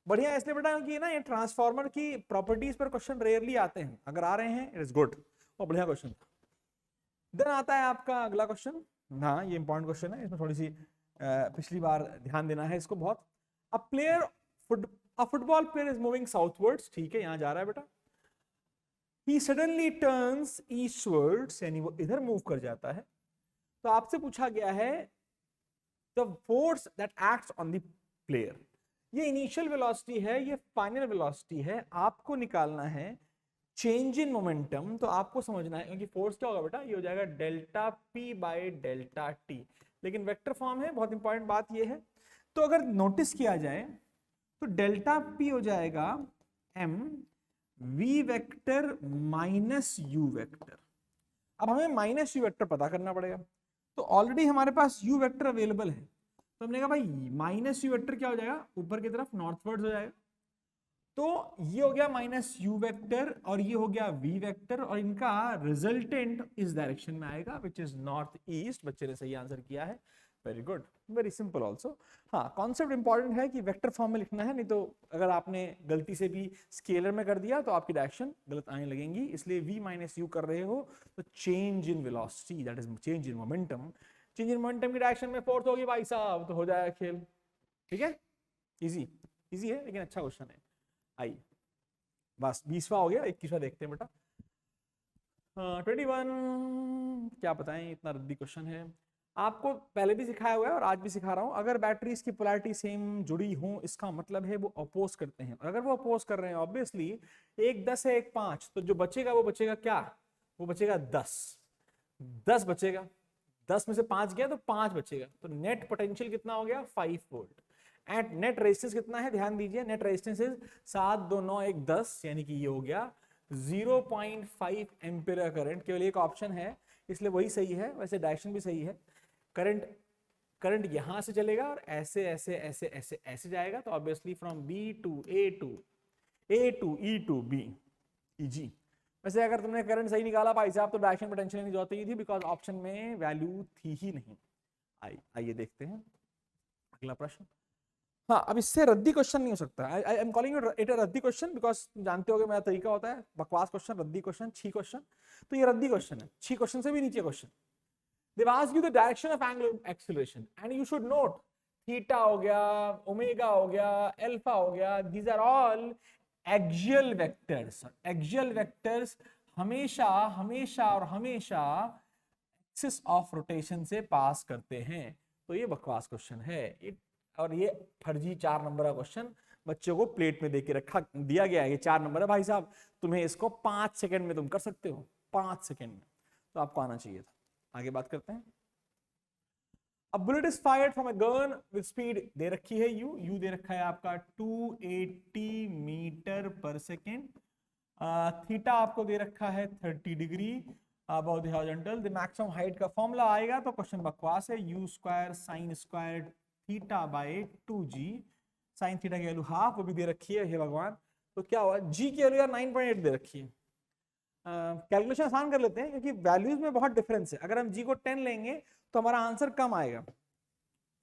बढ़िया इसलिए बेटा क्योंकि ना ये ट्रांसफार्मर की प्रॉपर्टीज पर क्वेश्चन रेयरली आते हैं, अगर आ रहे हैं इट इज गुड, और बढ़िया क्वेश्चन था। देन आता है आपका अगला क्वेश्चन। हाँ ये इंपॉर्टेंट क्वेश्चन है, इसमें थोड़ी सी पिछली बार ध्यान देना है इसको बहुत। अ football player is moving southwards, ठीक है यहां जा रहा है बेटा। ही सडनली टर्न्स ईस्टवर्ड्स, यानी वो इधर मूव कर जाता है। तो आपसे पूछा गया है the force that acts on the player. ये इनिशियल वेलोसिटी है, ये फाइनल वेलोसिटी है, आपको निकालना है चेंज इन मोमेंटम। तो आपको समझना है क्योंकि फोर्स क्या होगा बेटा, ये हो जाएगा delta P by delta T, लेकिन वेक्टर फॉर्म है। बहुत इंपॉर्टेंट बात ये है, तो अगर नोटिस किया जाए तो डेल्टा पी हो जाएगा m v vector minus u vector. अब हमें माइनस यू वेक्टर पता करना पड़ेगा, तो ऑलरेडी हमारे पास यू वेक्टर अवेलेबल है, तो हमने कहा भाई माइनस यू वेक्टर क्या हो जाएगा, ऊपर की तरफ नॉर्थवर्ड्स हो जाएगा। तो ये हो गया माइनस यू वेक्टर और ये हो गया वी वेक्टर, और इनका रिजल्टेंट इस डायरेक्शन में आएगा विच इज नॉर्थ ईस्ट। बच्चे ने सही आंसर किया है, very good, very simple also. हाँ कॉन्सेप्ट इंपॉर्टेंट है कि वेक्टर फॉर्म में लिखना है, नहीं तो अगर आपने गलती से भी स्केलर में कर दिया तो आपकी डायरेक्शन गलत आने लगेंगी। इसलिए v माइनस यू कर रहे हो तो change in velocity that is change in momentum. Change in momentum की डायरेक्शन में फोर्स होगी भाई साहब, तो हो जाएगा खेल। ठीक है, इजी इजी है लेकिन अच्छा क्वेश्चन है। आइए बस 20वां हो गया, 21वां देखते हैं बेटा। 21 क्या बताएं, इतना रद्दी क्वेश्चन है। आपको पहले भी सिखाया हुआ है और आज भी सिखा रहा हूं, अगर बैटरीज की पोलैरिटी सेम जुड़ी हो इसका मतलब है वो अपोज करते हैं। अगर वो अपोज कर रहे हैं ऑब्वियसली, एक 10 है एक 5, तो जो बचेगा वो बचेगा क्या, वो बचेगा 10 बचेगा। 10 में से 5 गया तो 5 बचेगा, तो नेट पोटेंशियल कितना हो गया 5 वोल्ट। एंड नेट रेजिस्टेंस कितना है, ध्यान दीजिए, नेट रेजिस्टेंस इज 7 2 9 1 10, यानी कि ये हो गया 0.5 एम्पीयर करंट। केवल एक ऑप्शन है इसलिए वही सही है, वैसे डायरेक्शन भी सही है। करंट यहां से चलेगा और ऐसे ऐसे ऐसे ऐसे ऐसे जाएगा, तो obviously from B to A to E to B E G. वैसे अगर तुमने करंट सही निकाला भाई साहब तो डायरेक्शन पोटेंशियल नहीं जरूरत ही थी, बिकॉज ऑप्शन में वैल्यू थी ही नहीं। आइए देखते हैं अगला प्रश्न। हाँ अब इससे रद्दी क्वेश्चन नहीं हो सकता। I am calling it a रद्दी क्वेश्चन बिकॉज जानते होगे मेरा तरीका होता है, बकवास क्वेश्चन, रद्दी क्वेश्चन, छी क्वेश्चन। तो ये रद्दी क्वेश्चन है, छी क्वेश्चन से भी नीचे question. They've asked you the direction of angular acceleration and you should note theta हो गया, ओमेगा हो गया, अल्फा हो गया, these are all axial vectors। axial vectors हमेशा हमेशा और हमेशा एक्सिस ऑफ रोटेशन से पास करते हैं। तो ये बकवास क्वेश्चन है और ये फर्जी 4 नंबर का क्वेश्चन बच्चों को प्लेट में देके रखा दिया गया है। ये 4 नंबर है भाई साहब, तुम्हें इसको 5 सेकंड में तुम कर सकते हो, 5 सेकंड में, तो आपको आना चाहिए था। आगे बात करते हैं। A bullet is fired from a gun with speed दे रखी है u दे रखा है आपका 280 मीटर पर सेकेंड। थीटा आपको दे रखा है 30 degree above the horizontal. The maximum height का फॉर्मूला आएगा तो क्वेश्चन बकवास है, u square sine square theta by 2g। Sine theta की वैल्यू हाफ, वो भी दे रखी है, हे भगवान। तो क्या हुआ, g की वैल्यू 9.8 दे रखी है। कैलकुलेशन आसान कर लेते हैं क्योंकि वैल्यूज में बहुत डिफरेंस है। अगर हम g को 10 लेंगे तो हमारा आंसर कम आएगा,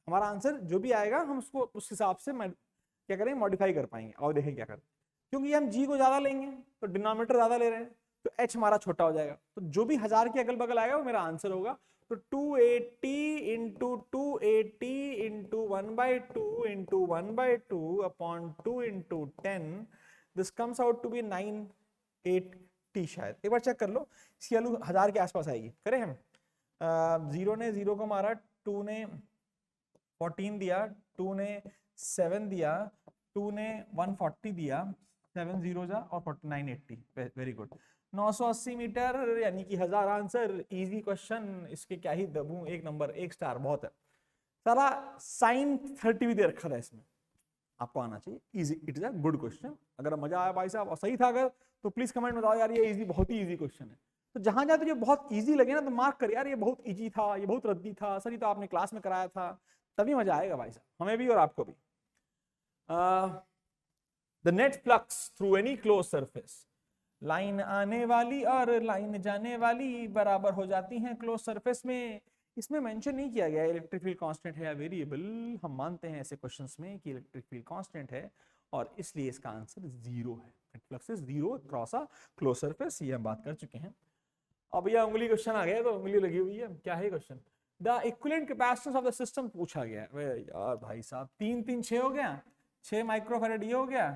हमारा आंसर जो भी आएगा हम उसको उस हिसाब से क्या करेंगे, मॉडिफाई कर पाएंगे। और देखें क्या करें, क्योंकि हम g को ज्यादा लेंगे तो डिनोमिनेटर ज्यादा ले रहे हैं तो h हमारा छोटा हो जाएगा, तो जो भी 1000 के अगल बगल आएगा वो मेरा आंसर होगा। तो 280 into 280 into 1/2 into 1/2 upon 2 into 10, this comes out to be 980 शायद। एक बार चेक कर लो, इसकी वैल्यू 1000 के आसपास आएगी। करें हम, 0 ने 0 को मारा, 2 ने 14 दिया, 2 ने 7 दिया, 2 ने 140 दिया, 7 0 जा और 980। वेरी गुड, 980 मीटर यानी कि 1000 आंसर। इजी क्वेश्चन, इसके क्या ही दबूं, 1 नंबर 1 स्टार बहुत है। सारा साइन 30 भी दे रखा था इसमें। आपको आना चाहिए। Easy, it is a good question. अगर मजा आया भाई साहब और सही था अगर, तो प्लीज कमेंट बताओ यार ये इजी, बहुत ही इजी क्वेश्चन है। तो जहां जहां तुझे बहुत इजी लगे ना तो मार्क कर यार, ये बहुत इजी था, ये बहुत रद्दी था, सर ये तो आपने क्लास में कराया था, तभी मजा आएगा भाई साहब, हमें भी और आपको भी। The net flux through any close surface, line आने वाली और लाइन जाने वाली बराबर हो जाती हैं क्लोज सरफेस में। इसमें मेंशन नहीं किया गया इलेक्ट्रिक फील्ड कांस्टेंट है या वेरिएबल, हम मानते हैं ऐसे क्वेश्चंस में कि इलेक्ट्रिक फील्ड कांस्टेंट है और इसलिए इसका आंसर जीरो है। Net flux is zero cross a close surface, ये हम बात कर चुके हैं। अब यह उंगली क्वेश्चन आ गया, तो उंगली लगी हुई है, क्या है question? The equivalent capacitance of the system पूछा गया है। यार भाई साहब 3 3 6 हो गया, 6 माइक्रोफैराड ये हो गया,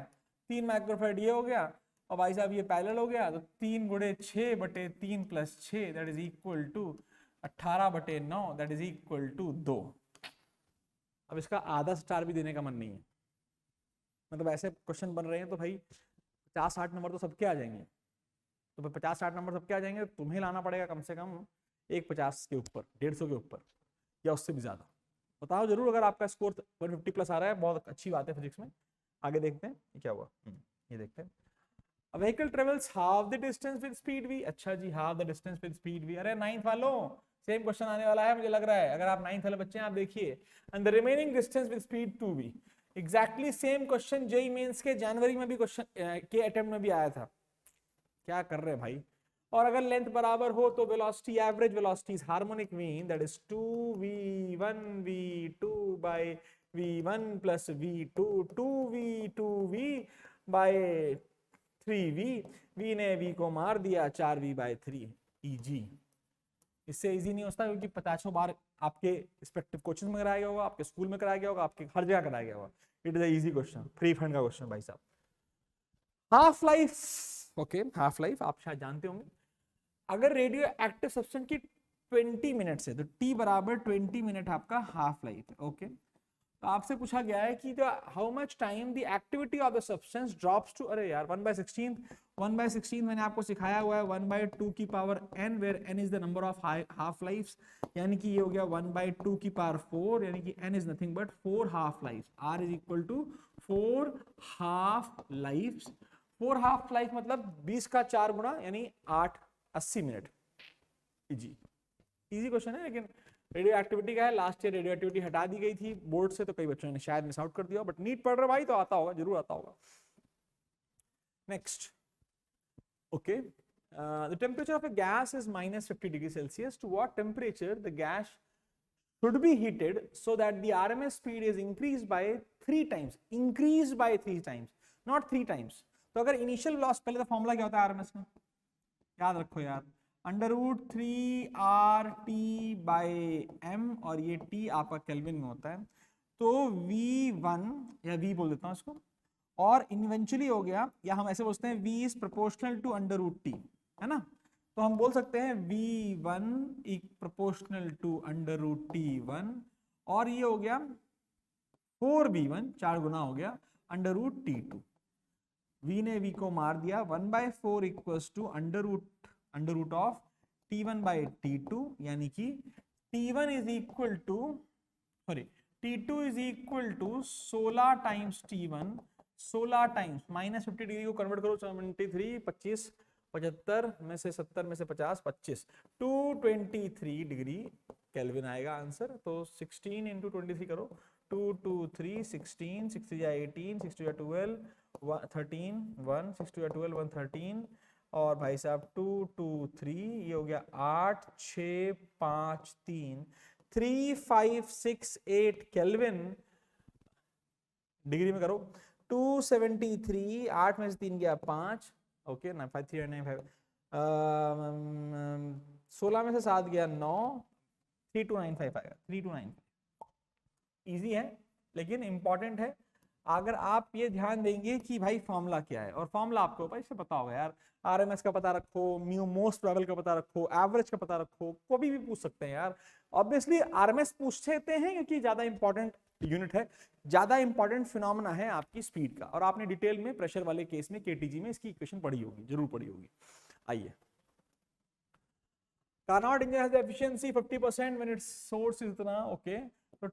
3 माइक्रोफैराड ये हो गया, और भाई साहब ये पैरेलल हो गया, तो 3 गुणे 6 बटे 3 plus 6 that is equal to 18 बटे 9 दैट इज इक्वल टू 2। अब इसका आधा स्टार भी देने का मन नहीं है, मतलब ऐसे क्वेश्चन बन रहे हैं तो भाई 50-60 नंबर तो सबके आ जाएंगे, तो 50-60 नंबर सबके आ जाएंगे, तुम्हें लाना पड़ेगा कम से कम एक 50 के ऊपर, 150 के ऊपर या उससे भी ज्यादा। बताओ जरूर अगर आपका स्कोर 150 प्लस आ रहा है, बहुत अच्छी बात है फिजिक्स में। आगे देखते हैं क्या हुआ, ये देखते हैं। A vehicle travels half the distance with speed v। अच्छा जी, half the distance with speed v। अरे 9th वालों सेम क्वेश्चन आने वाला है मुझे लग रहा है, अगर आप 9th वाले बच्चे हैं आप देखिए। and the remaining distance with speed 2v, exactly same question JEE Mains के जनवरी में भी क्वेश्चन के अटेम्प्ट में भी आया था। क्या कर रहे हैं भाई? और अगर लेंथ बराबर हो तो velocity, average velocity is harmonic mean that is 2v1 v2 by v1 plus v2 2v by 3v, v ने v को मार दिया 4v बाय 3। इजी, इससे इजी नहीं होता क्योंकि 50 बार आपके रिस्पेक्टिव कोचिंग में कराया गया होगा, आपके स्कूल में कराया गया होगा, आपके हर जगह कराया गया होगा। It is a easy question, free fund का क्वेश्चन भाई साहब। Half life, okay half life आप शायद जानते होंगे। अगर रेडियो एक्टिव सब्सटेंस की 20 मिनट्स है तो टी बराबर 20 मिनट आपका हाफ लाइफ है। ओके, तो आपसे पूछा गया है कि how much time the activity of the substance drops to, अरे यार 1/16 मैंने आपको सिखाया हुआ है 1/2 की power n, where n is the number of half lives, यानी कि ये हो गया 1/2 की पावर 4, यानी कि n is nothing but 4 half lives. r is equal to 4 half lives. 4 half life मतलब 20 का 4 गुना यानी 8, 80 मिनट। इजी, इजी क्वेश्चन है, लेकिन रेडियो एक्टिविटी का है। लास्ट ईयर रेडियो एक्टिविटी हटा दी गई थी बोर्ड से, तो कई बच्चों ने शायद मिस आउट कर दिया, बट नीट पढ़ रहे भाई तो आता होगा, जरूर आता होगा। Next, okay, the temperature of a gas is -50 degree Celsius. To what temperature the gas should be heated so that the RMS speed is increased by 3 times, increased by 3 times, not 3 times। तो अगर initial velocity, पहले तो formula क्या होता है RMS का, याद रखो यार, √3RT/m, और ये T आपका केल्विन में होता है। तो V1 या V बोल देता हूं इसको, और इवेंचुअली हो गया, या हम ऐसे बोलते हैं V is proportional to √T, है ना। तो हम बोल सकते हैं V1 प्रोपोर्शनल टू √T1, और ये हो गया 4V1, 4 गुना हो गया √T2। V ने V को मार दिया, 1/4 equals to under root of T1/T2, यानी कि T1 is equal to, sorry T2 is equal to 16 times T1, 16 times -50 degree को कन्वर्ट करो 73, 25, 75 में से 70 में से 50, 25, 223 डिग्री केल्विन आएगा आंसर। तो 16 इंटू 23 करो, 2 2 3 16, 6 3 18, 6 2 12, 13 1, 6 2 12 1 13, और भाई साहब 2 2 3, ये हो गया 8 6 5 3 3 5 6 8 केल्विन, डिग्री में करो 273, 8 में से 3 गया 5, ओके 5 3 9 5, 16 में से 7 गया 9, 3295 आएगा, 3295। इजी है लेकिन इंपॉर्टेंट है। अगर आप ये ध्यान देंगे कि भाई फॉर्मूला क्या है, और फॉर्मूला आपको भाई से पता होगा यार, आरएमएस का पता रखो, म्यू मोस्ट प्रोबेबल का पता रखो, एवरेज का पता रखो, कभी भी पूछ सकते हैं यार। ऑब्वियसली आरएमएस पूछते हैं क्योंकि ज्यादा इंपॉर्टेंट यूनिट है, ज्यादा इंपॉर्टेंट फिनोमेना है आपकी स्पीड का, और आपने डिटेल में प्रेशर वाले केस में केटीजी में इसकी इक्वेशन पढ़ी होगी, जरूर पढ़ी होगी। आइए, Carnot engine has the efficiency 50% when its source is इतना, okay, तो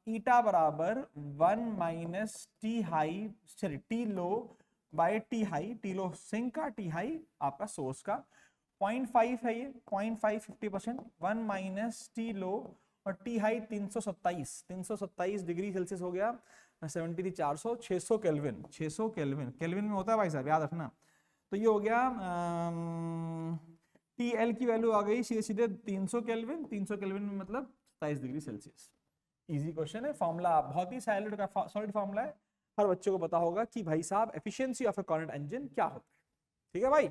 ईटा बराबर 1 minus T high, sorry T low by T high, T low sink का, टी हाई आपका सोर्स का। 0.5 है ये, 0.5 50%, 1 माइनस टी लो और टी हाई 327 डिग्री सेल्सियस हो गया, 73 400 600 केल्विन, 600 केल्विन, केल्विन में होता है भाई साहब, याद रखना। तो ये हो गया टी एल की वैल्यू आ गई सीधे सीधे 300 केल्विन, 300 केल्विन में मतलब 27 डिग्री सेल्सियस। इजी क्वेश्चन है, फॉर्मूला बहुत ही सॉलिड का सॉलिड फॉर्मूला है, हर बच्चे को पता होगा कि भाई साहब efficiency of a current engine क्या होता है। ठीक है भाई,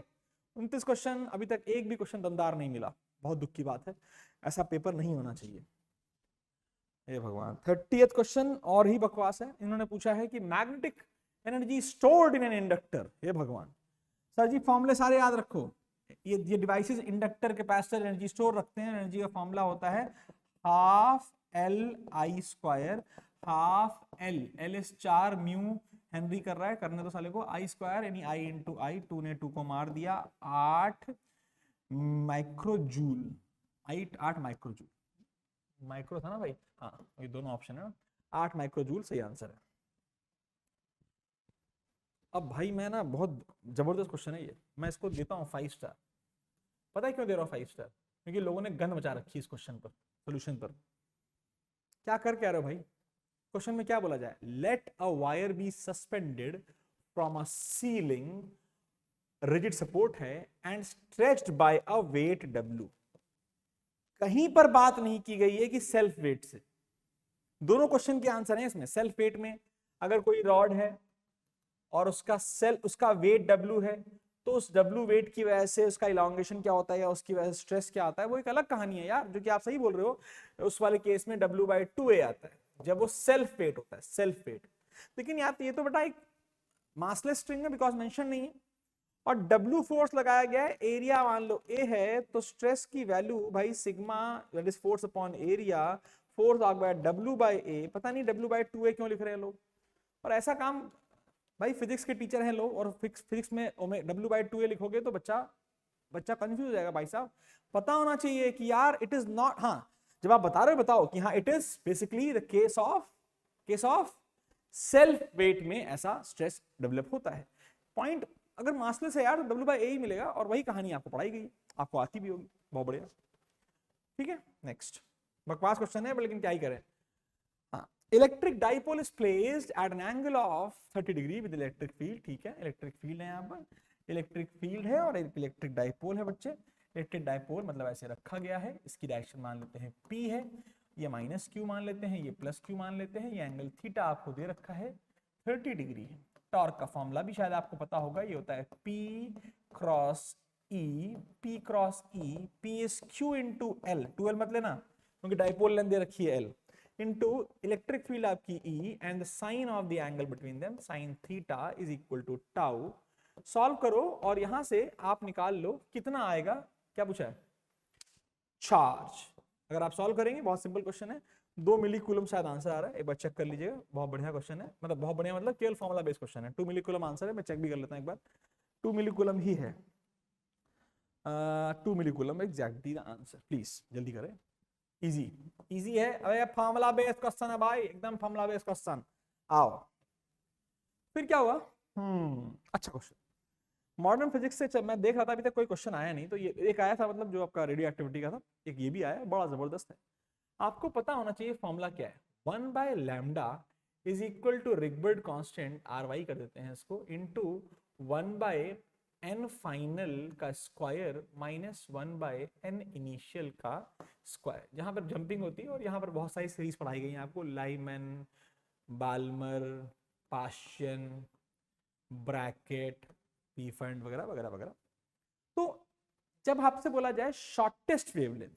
29 क्वेश्चन, अभी तक एक भी क्वेश्चन दमदार नहीं मिला, बहुत दुख की बात है, ऐसा पेपर नहीं होना चाहिए। हे भगवान, 30th क्वेश्चन और ही बकवास है। इन्होंने पूछा है कि magnetic energy stored in an inductor. हे भगवान, सर जी फॉर्मूले सारे याद रखो, ये devices inductor capacitor energy store रखते हैं। एनर्जी का फॉर्मूला होता है half L I square, half L, L is 4 mu, henry कर रहा है, करने तो साले को, आई स्क्वायर यानी आई इंटू आई, 2 ने 2 को मार दिया, 8 माइक्रोजूल, 8 माइक्रोजूल, माइक्रो था ना भाई, हाँ ये दोनों ऑप्शन है, 8 माइक्रोजूल सही आंसर है। अब भाई मैं ना, बहुत जबरदस्त क्वेश्चन है ये, मैं इसको देता हूँ 5 स्टार। पता है क्यों दे रहा हूँ 5 स्टार? क्योंकि लोगों ने गंद मचा रखी इस क्वेश्चन पर, सोल्यूशन पर। क्या कर क्या रहे हो भाई? क्वेश्चन में क्या बोला जाए, let a wire be suspended from a ceiling, rigid support है, and stretched by a weight W। कहीं पर बात नहीं की गई है कि सेल्फ वेट से। दोनों क्वेश्चन के आंसर हैं इसमें। सेल्फ वेट में अगर कोई रॉड है और उसका वेट W है, तो उस W वेट की वजह से उसका इलांगेशन क्या होता है या उसकी वजह से स्ट्रेस क्या आता है, वो एक अलग कहानी है यार, जो कि आप सही बोल रहे हो। उस वाले केस में W/2A आता है जब वो सेल्फ वेट होता है, सेल्फ वेट। लेकिन यार ये तो बेटा एक मासलेस स्ट्रिंग है, बिकॉज मेंशन नहीं है, और W फोर्स लगाया गया है, एरिया मान लो A है, तो स्ट्रेस की वैल्यू भाई sigma, that is force upon area, force आ गया W/A। पता नहीं W/2A क्यों लिख रहे हैं लोग, और ऐसा काम भाई फिजिक्स के टीचर हैं लोग, और फिजिक्स में W/2A लिखोगे तो बच्चा कंफ्यूज हो जाएगा भाई साहब। पता होना चाहिए कि यार इट इज नॉट, हाँ जब आप बता रहे हो बताओ कि हाँ it is basically the case of self weight में ऐसा स्ट्रेस डेवलप होता है। पॉइंट अगर मासलेस है यार तो W/A ही मिलेगा, और वही कहानी आपको पढ़ाई गई, आपको आती भी होगी, बहुत बढ़िया। ठीक है, नेक्स्ट बकवास क्वेश्चन है लेकिन क्या ही करें। हाँ, electric dipole is placed at an angle of 30 degree with electric field. ठीक है, इलेक्ट्रिक फील्ड है, यहाँ पर इलेक्ट्रिक फील्ड है और एक इलेक्ट्रिक डाइपोल है बच्चे। इलेक्ट्रिक डाइपोल मतलब ऐसे रखा गया है, इसकी डायरेक्शन मान लेते हैं P है, ये -Q मान लेते हैं, ये +Q मान लेते हैं, ये एंगल थीटा आपको दे रखा है 30 डिग्री है। टॉर्क का फॉर्मूला भी शायद आपको पता होगा, ये होता है P cross E, P is Q into L, 2L मत लेना क्योंकि डाइपोल लेंथ दे रखी है L, into इलेक्ट्रिक फील्ड आपकी E and the sine of the angle between them, sin theta is equal to tau। Solve करो और यहां से आप निकाल लो कितना आएगा, क्या पूछा है, चार्ज। अगर आप सॉल्व करेंगे, बहुत सिंपल क्वेश्चन है, 2 मिली कूलम शायद आंसर आ रहा है, एक बार चेक कर लीजिएगा, बहुत बढ़िया क्वेश्चन है, मतलब बहुत बढ़िया मतलब केवल फॉर्मूला बेस्ड क्वेश्चन है। 2 मिली कूलम आंसर है, मैं चेक भी कर लेता हूं एक बार, 2 मिली कूलम ही है, 2 milli coulomb exactly the answer. Please जल्दी करें, इजी है, अरे फॉर्मूला बेस्ड क्वेश्चन है भाई, एकदम फॉर्मूला बेस्ड क्वेश्चन। आओ फिर क्या हुआ, अच्छा क्वेश्चन, मॉडर्न फिजिक्स से मैं देख रहा था, अभी तक कोई क्वेश्चन आया नहीं, तो ये एक आया था, मतलब जो आपका रेडियो एक्टिविटी का था, एक ये भी आया, बड़ा जबरदस्त है। आपको पता होना चाहिए फॉर्मूला क्या है, 1/λ is equal to Rydberg constant, RY कर देते हैं इसको, इनटू 1/n फाइनल का स्क्वायर माइनस 1/n इनिशियल का स्क्वायर। जहां पर जंपिंग होती है, और यहाँ पर बहुत सारी सीरीज पढ़ाई गई हैं आपको, लाइमन, बाल्मर, पाशियन, ब्रैकेट, पीफंड वगैरह वगैरह वगैरह। तो जब आपसे बोला जाए शॉर्टेस्ट वेवलेंथ,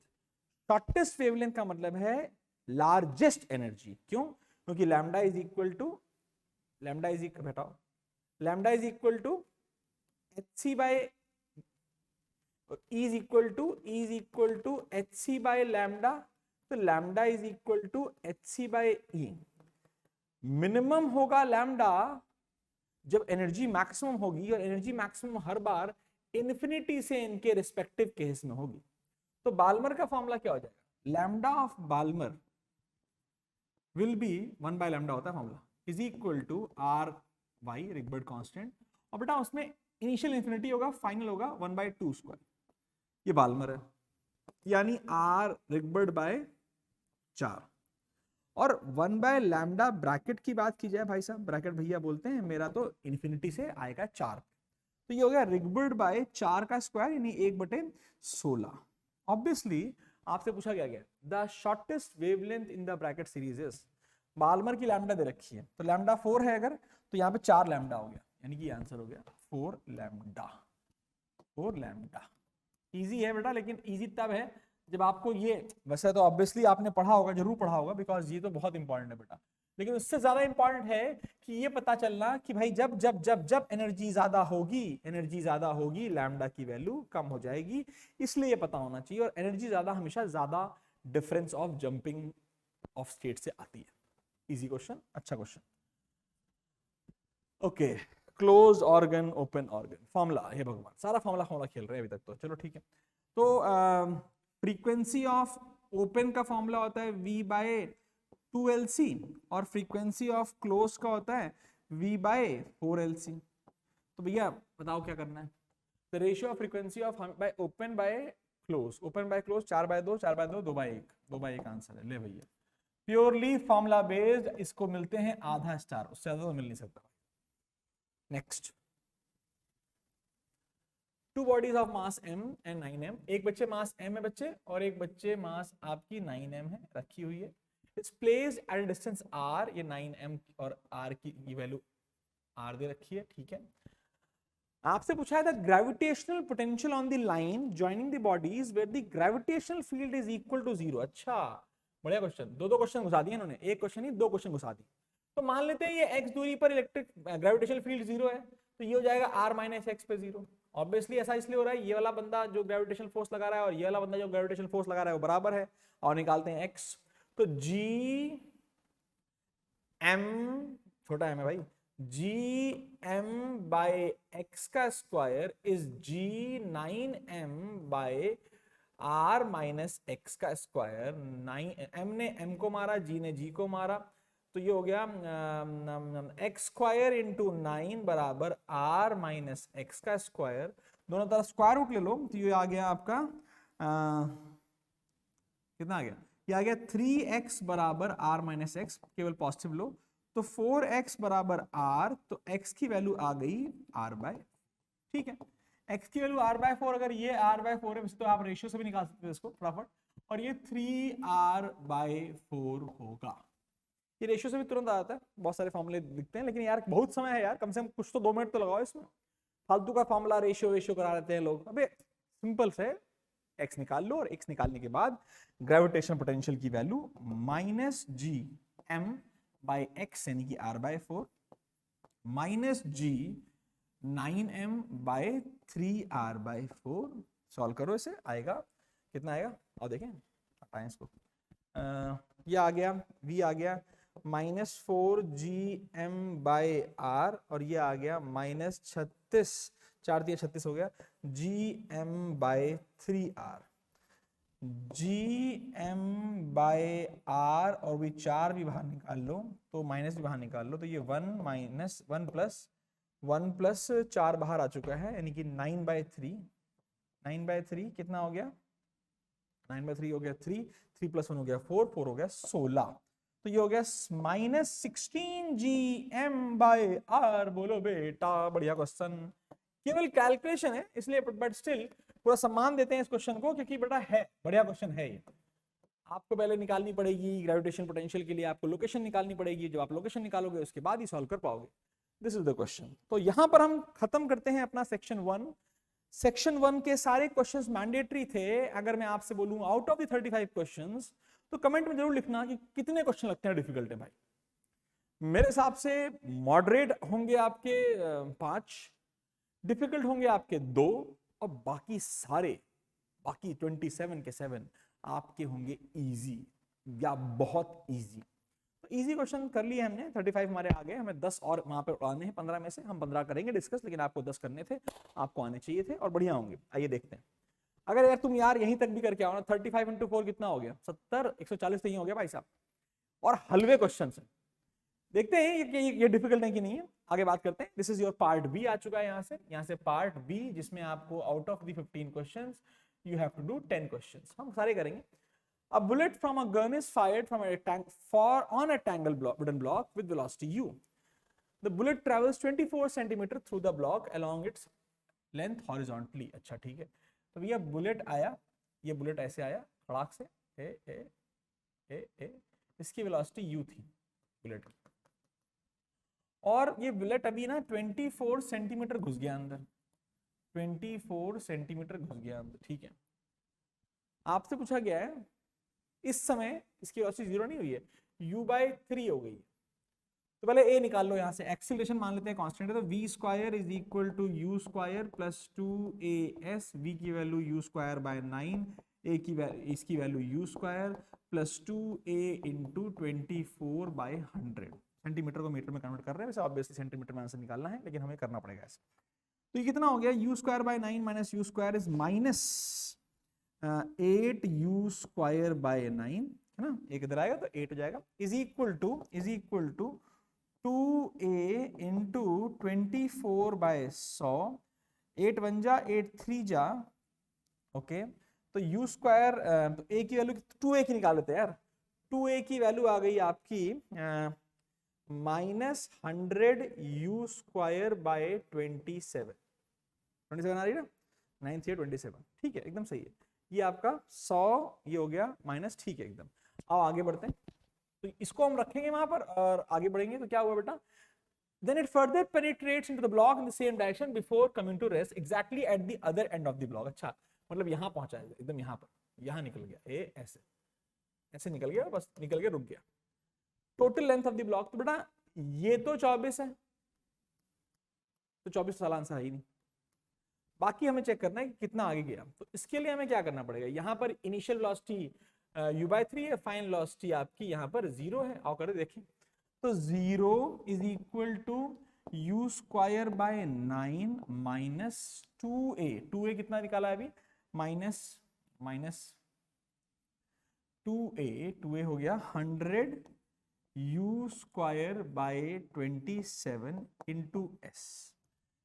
शॉर्टेस्ट वेवलेंथ का मतलब है लार्जेस्ट एनर्जी। क्यों? क्योंकि lambda is equal to hc by is equal to hc by lambda, तो lambda is equal to hc by E. Minimum होगा लैम्डा जब एनर्जी मैक्सिमम होगी, और एनर्जी मैक्सिमम हर बार इन्फिनिटी से इनके रिस्पेक्टिव केस में होगी। तो बाल्मर का फॉर्मूला क्या हो जाएगा, lambda of Balmer will be 1 by lambda होता है formula, is equal to R Y Rydberg constant, और बेटा उसमें इनिशियल इंफिनिटी होगा, फाइनल होगा 1/2 स्क्वायर, ये बाल्मर है, यानी आर रिक्बर्ट बाय 4, और 1 बाय लैम्डा ब्रैकेट की बात की जाए भाई साहब, ब्रैकेट भैया बोलते हैं, मेरा तो इन्फिनिटी से आएगा 4, तो ये हो गया रिक्बर्ट बाय 4 का स्क्वायर, यानी 1/16। ऑब्वियसली आपसे पूछा गया the shortest wavelength in the bracket series is, Balmer की लैम्डा दे रखी है, तो लैम्डा 4 है अगर, तो यहाँ पे 4 लैम्डा हो गया, यानी कि आंसर हो गया 4 लैम्डा। 4 लैम्डा इजी है बेटा, लेकिन इजी तब है जब आपको ये, वैसे तो ऑब्वियसली आपने पढ़ा होगा, जरूर पढ़ा होगा, बिकॉज ये तो बहुत इंपॉर्टेंट है बेटा, लेकिन उससे ज्यादा इंपॉर्टेंट है कि ये पता चलना कि भाई जब जब जब जब एनर्जी ज्यादा होगी लैम्डा की वैल्यू कम हो जाएगी, इसलिए ये पता होना चाहिए, और एनर्जी ज्यादा हमेशा ज्यादा difference of jumping of state से आती है। इजी क्वेश्चन, अच्छा question. Okay, close organ open organ, formula, हे भगवान सारा फॉर्मूला खेल रहे हैं अभी तक, तो चलो ठीक है। तो फ्रीक्वेंसी ऑफ ओपन का फॉर्मूला होता है V/2LC, और फ्रीक्वेंसी ऑफ क्लोज का होता है V/4LC। तो भैया बताओ क्या करना है, the ratio of frequency of open by close, open by close 4/2, 4/2, 2/1, 2/1 answer है। ले भैया प्योरली फॉर्मूला बेस्ड, इसको मिलते हैं आधा स्टार, उससे ज्यादा तो मिल नहीं सकता। Next, two bodies of mass m and 9m, एक बच्चे मास m है बच्चे, और एक बच्चे मास आपकी 9m है, रखी हुई है, it's placed at a distance r, ये 9m और r की वैल्यू r दे रखी है, ठीक है। आपसे पूछा है the gravitational potential on the line joining the bodies where the gravitational field is equal to 0। अच्छा, बढ़िया क्वेश्चन, दो क्वेश्चन घुसा दिए इन्होंने, एक क्वेश्चन ही 2 क्वेश्चन घुसा दिए। तो मान लेते हैं ये x दूरी पर इलेक्ट्रिक ग्रेविटेशनल फील्ड 0 है, तो ये हो जाएगा r - x पे 0। ऑब्वियसली ऐसा इसलिए हो रहा है, ये वाला बंदा जो ग्रेविटेशनल फोर्स लगा रहा है और ये वाला बंदा जो ग्रेविटेशनल फोर्स लगा रहा है वो बराबर है, और निकालते हैं x, तो g m, छोटा m है भाई, Gm/x का square is G9m by r - x का स्क्वायर। 9m ने m को मारा, g ने g को मारा, तो ये हो गया x स्क्वायर इंटू 9 बराबर r - x का स्क्वायर, दोनों तरफ स्क्वायर रूट ले लो, तो ये आ गया आपका कितना आ गया, ये आ गया 3x बराबर r - x, केवल पॉजिटिव लो, तो 4x बराबर r, तो x की वैल्यू आ गई r/, ठीक है। x की वैल्यू r/4, अगर ये r/4 है तो आप रेशियो से भी निकाल सकते हो इसको फटाफट, और ये 3r/4 होगा, ये रेशियो से भी तुरंत आ जाता है, बहुत सारे फॉर्मूले दिखते हैं, लेकिन यार बहुत समय है यार, कम से कम कुछ तो 2 मिनट तो लगाओ इसमें, फालतू का फॉर्मूला रेशियो करा लेते हैं लोग। अबे सिंपल से x निकाल लो, और x निकालने के बाद ग्रेविटेशनल पोटेंशियल की वैल्यू -Gm/x यानी कि r/4 -G9m/3r/4, सॉल्व करो इसे, आएगा कितना आएगा, और देखें हटाएं इसको, ये आ गया v आ गया -4Gm/r, और ये आ गया -36, 4 × 36 हो गया, Gm/3r, Gm/r, और भी 4 भी बाहर निकाल लो, तो माइनस भी बाहर निकाल लो, तो ये 1 प्लस 4 बाहर आ चुका है, यानी कि 9/3, 9/3 कितना हो गया, 9/3 हो गया 3, 3 + 1 हो गया 4, 4 हो गया 16, तो ये हो गया -16 Gm/r। बोलो बेटा, बढ़िया क्वेश्चन, केवल कैलकुलेशन है इसलिए, बट स्टिल पूरा सम्मान देते हैं इस क्वेश्चन को, क्योंकि बेटा है बढ़िया क्वेश्चन है ये। आपको पहले निकालनी पड़ेगी ग्रेविटेशन पोटेंशियल के लिए, आपको लोकेशन निकालनी पड़ेगी, जब आप लोकेशन निकालोगे उसके बाद ही सॉल्व कर पाओगे। This is the question. तो यहां पर हम खत्म करते हैं अपना सेक्शन 1। सेक्शन 1 के सारे क्वेश्चंस मैंडेटरी थे। अगर मैं आपसे बोलूं आउट ऑफ द 35 क्वेश्चंस, तो कमेंट में जरूर लिखना कि कितने क्वेश्चन लगते हैं डिफिकल्ट है भाई। मेरे हिसाब से मॉडरेट होंगे आपके 5, डिफिकल्ट होंगे आपके 2, और बाकी सारे, बाकी 27 के 7 आपके होंगे इजी या बहुत इजी। तो इजी क्वेश्चन कर लिए हमने, 35 हमारे आ गए, हमें 10 और वहां पे आने हैं 15 में से, हम 15 करेंगे डिस्कस, लेकिन आपको 10 करने थे, आपको आने चाहिए थे, और बढ़िया होंगे। आइए देखते हैं। अगर यार तुम यार यहीं तक भी करके आओ ना, 35 × 4 कितना हो गया, 70, 140 तो यही हो गया भाई साहब। और हलवे क्वेश्चन है। देखते हैं ये डिफिकल्ट है कि नहीं है, आगे बात करते हैं। This is your part B आ चुका है यहाँ से पार्ट बी, जिसमें आपको out of the 15 questions you have to do 10 questions, हम सारे करेंगे। A bullet from a gun is fired from a tank on a rectangle wooden block with velocity u. The bullet travels 24 centimeter through the block along its length horizontally. अच्छा ठीक है, तो ये bullet आया, ये बुलेट ऐसे आया खड़ाक से, ए, इसकी वेलोसिटी u थी बुलेट की, और ये बुलेट अभी ना 24 सेंटीमीटर घुस गया अंदर, 24 सेंटीमीटर घुस गया अंदर, ठीक है। आपसे पूछा गया है इस समय इसकी वेलोसिटी 0 नहीं हुई है, u/3 हो गई है, तो पहले a निकाल लो यहाँ से। एक्सीलरेशन मान लेते हैं कांस्टेंट है, तो v square is equal to u square plus 2as, v की value u square by 9, a की इसकी value u square plus 2a into 24/100। Centimetre को मीटर में कन्वर्ट कर रहे हैं, वैसे ऑब्वियसली सेंटीमीटर में आंसर निकालना है, लेकिन हमें करना पड़ेगा ऐसे। तो ये कितना हो गया, u square by 9 minus u square is minus 8u square by 9, है ना, एक इधर आएगा तो 8 हो जाएगा, is equal to 2a into 24/100, 8 1 जा 8 3 जा, ओके। तो u स्क्वायर, तो a की वैल्यू 2a की निकाल लेते हैं यार, 2a की वैल्यू आ गई आपकी माइनस 100 u स्क्वायर बाय 27 आ रही है ना, 9 3 27, ठीक है, एकदम सही है। ये आपका 100 ये हो गया माइनस, ठीक है एकदम। अब आगे बढ़ते हैं, तो इसको हम रखेंगे वहां पर और आगे बढ़ेंगे। तो क्या हुआ बेटा, then it further penetrates into the block in the same direction before coming to rest exactly at the other end of the block। अच्छा, मतलब यहाँ पहुंचा है एकदम, यहाँ पर, यहाँ निकल गया, ए ऐसे ऐसे निकल गया, बस निकल के रुक गया। Total length of the block, तो बेटा ये तो 24 है, तो 24 साल आंसर है ही नहीं। बाकी हमें चेक करना है कि कितना आगे गया, तो इसके लिए हमें क्या करना पड़ेगा, यहाँ पर इनिशियल वेलोसिटी u/3 है, फाइनल वेलोसिटी आपकी यहाँ पर 0 है। आओ कर देखें, तो 0 is equal to u square by 9 minus 2a कितना निकाला है अभी, माइनस 2a हो गया 100 u square bye 27 into s,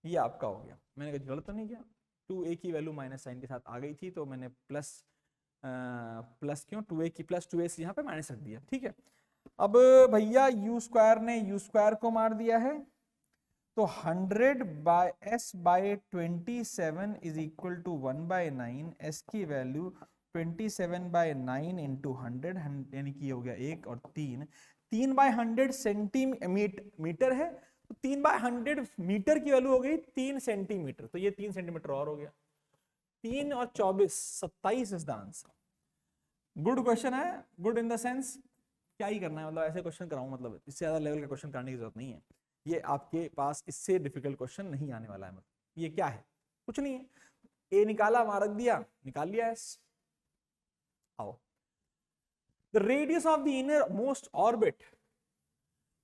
ये आपका हो गया। मैंने कुछ गलत तो नहीं किया, 2a की वैल्यू माइनस साइन के साथ आ गई थी, तो मैंने प्लस क्यों 2a की प्लस 2a से यहाँ पे माइनस रख दिया, ठीक है। अब भैया u स्क्वायर ने u स्क्वायर को मार दिया है, तो 100 by s by 27 is equal to 1/9, s की वैल्यू 27/9 इंटू 100, यानी कि हो गया 1 और 3/100 सेंटीमीटर है, तो 3/100 मीटर की वैल्यू हो गई 3 सेंटीमीटर, तो ये 3 सेंटीमीटर और हो गया। 3 और 24 27 is the answer. Good question है, गुड इन द सेंस क्या ही करना है, मतलब ऐसे क्वेश्चन कराऊं, मतलब इससे ज्यादा लेवल का क्वेश्चन कराने की जरूरत नहीं है, ये आपके पास इससे डिफिकल्ट क्वेश्चन नहीं आने वाला है। मतलब ये क्या है, कुछ नहीं है, ए निकाला वहां रख दिया, निकाल लिया एस। आओ, the radius of the inner most orbit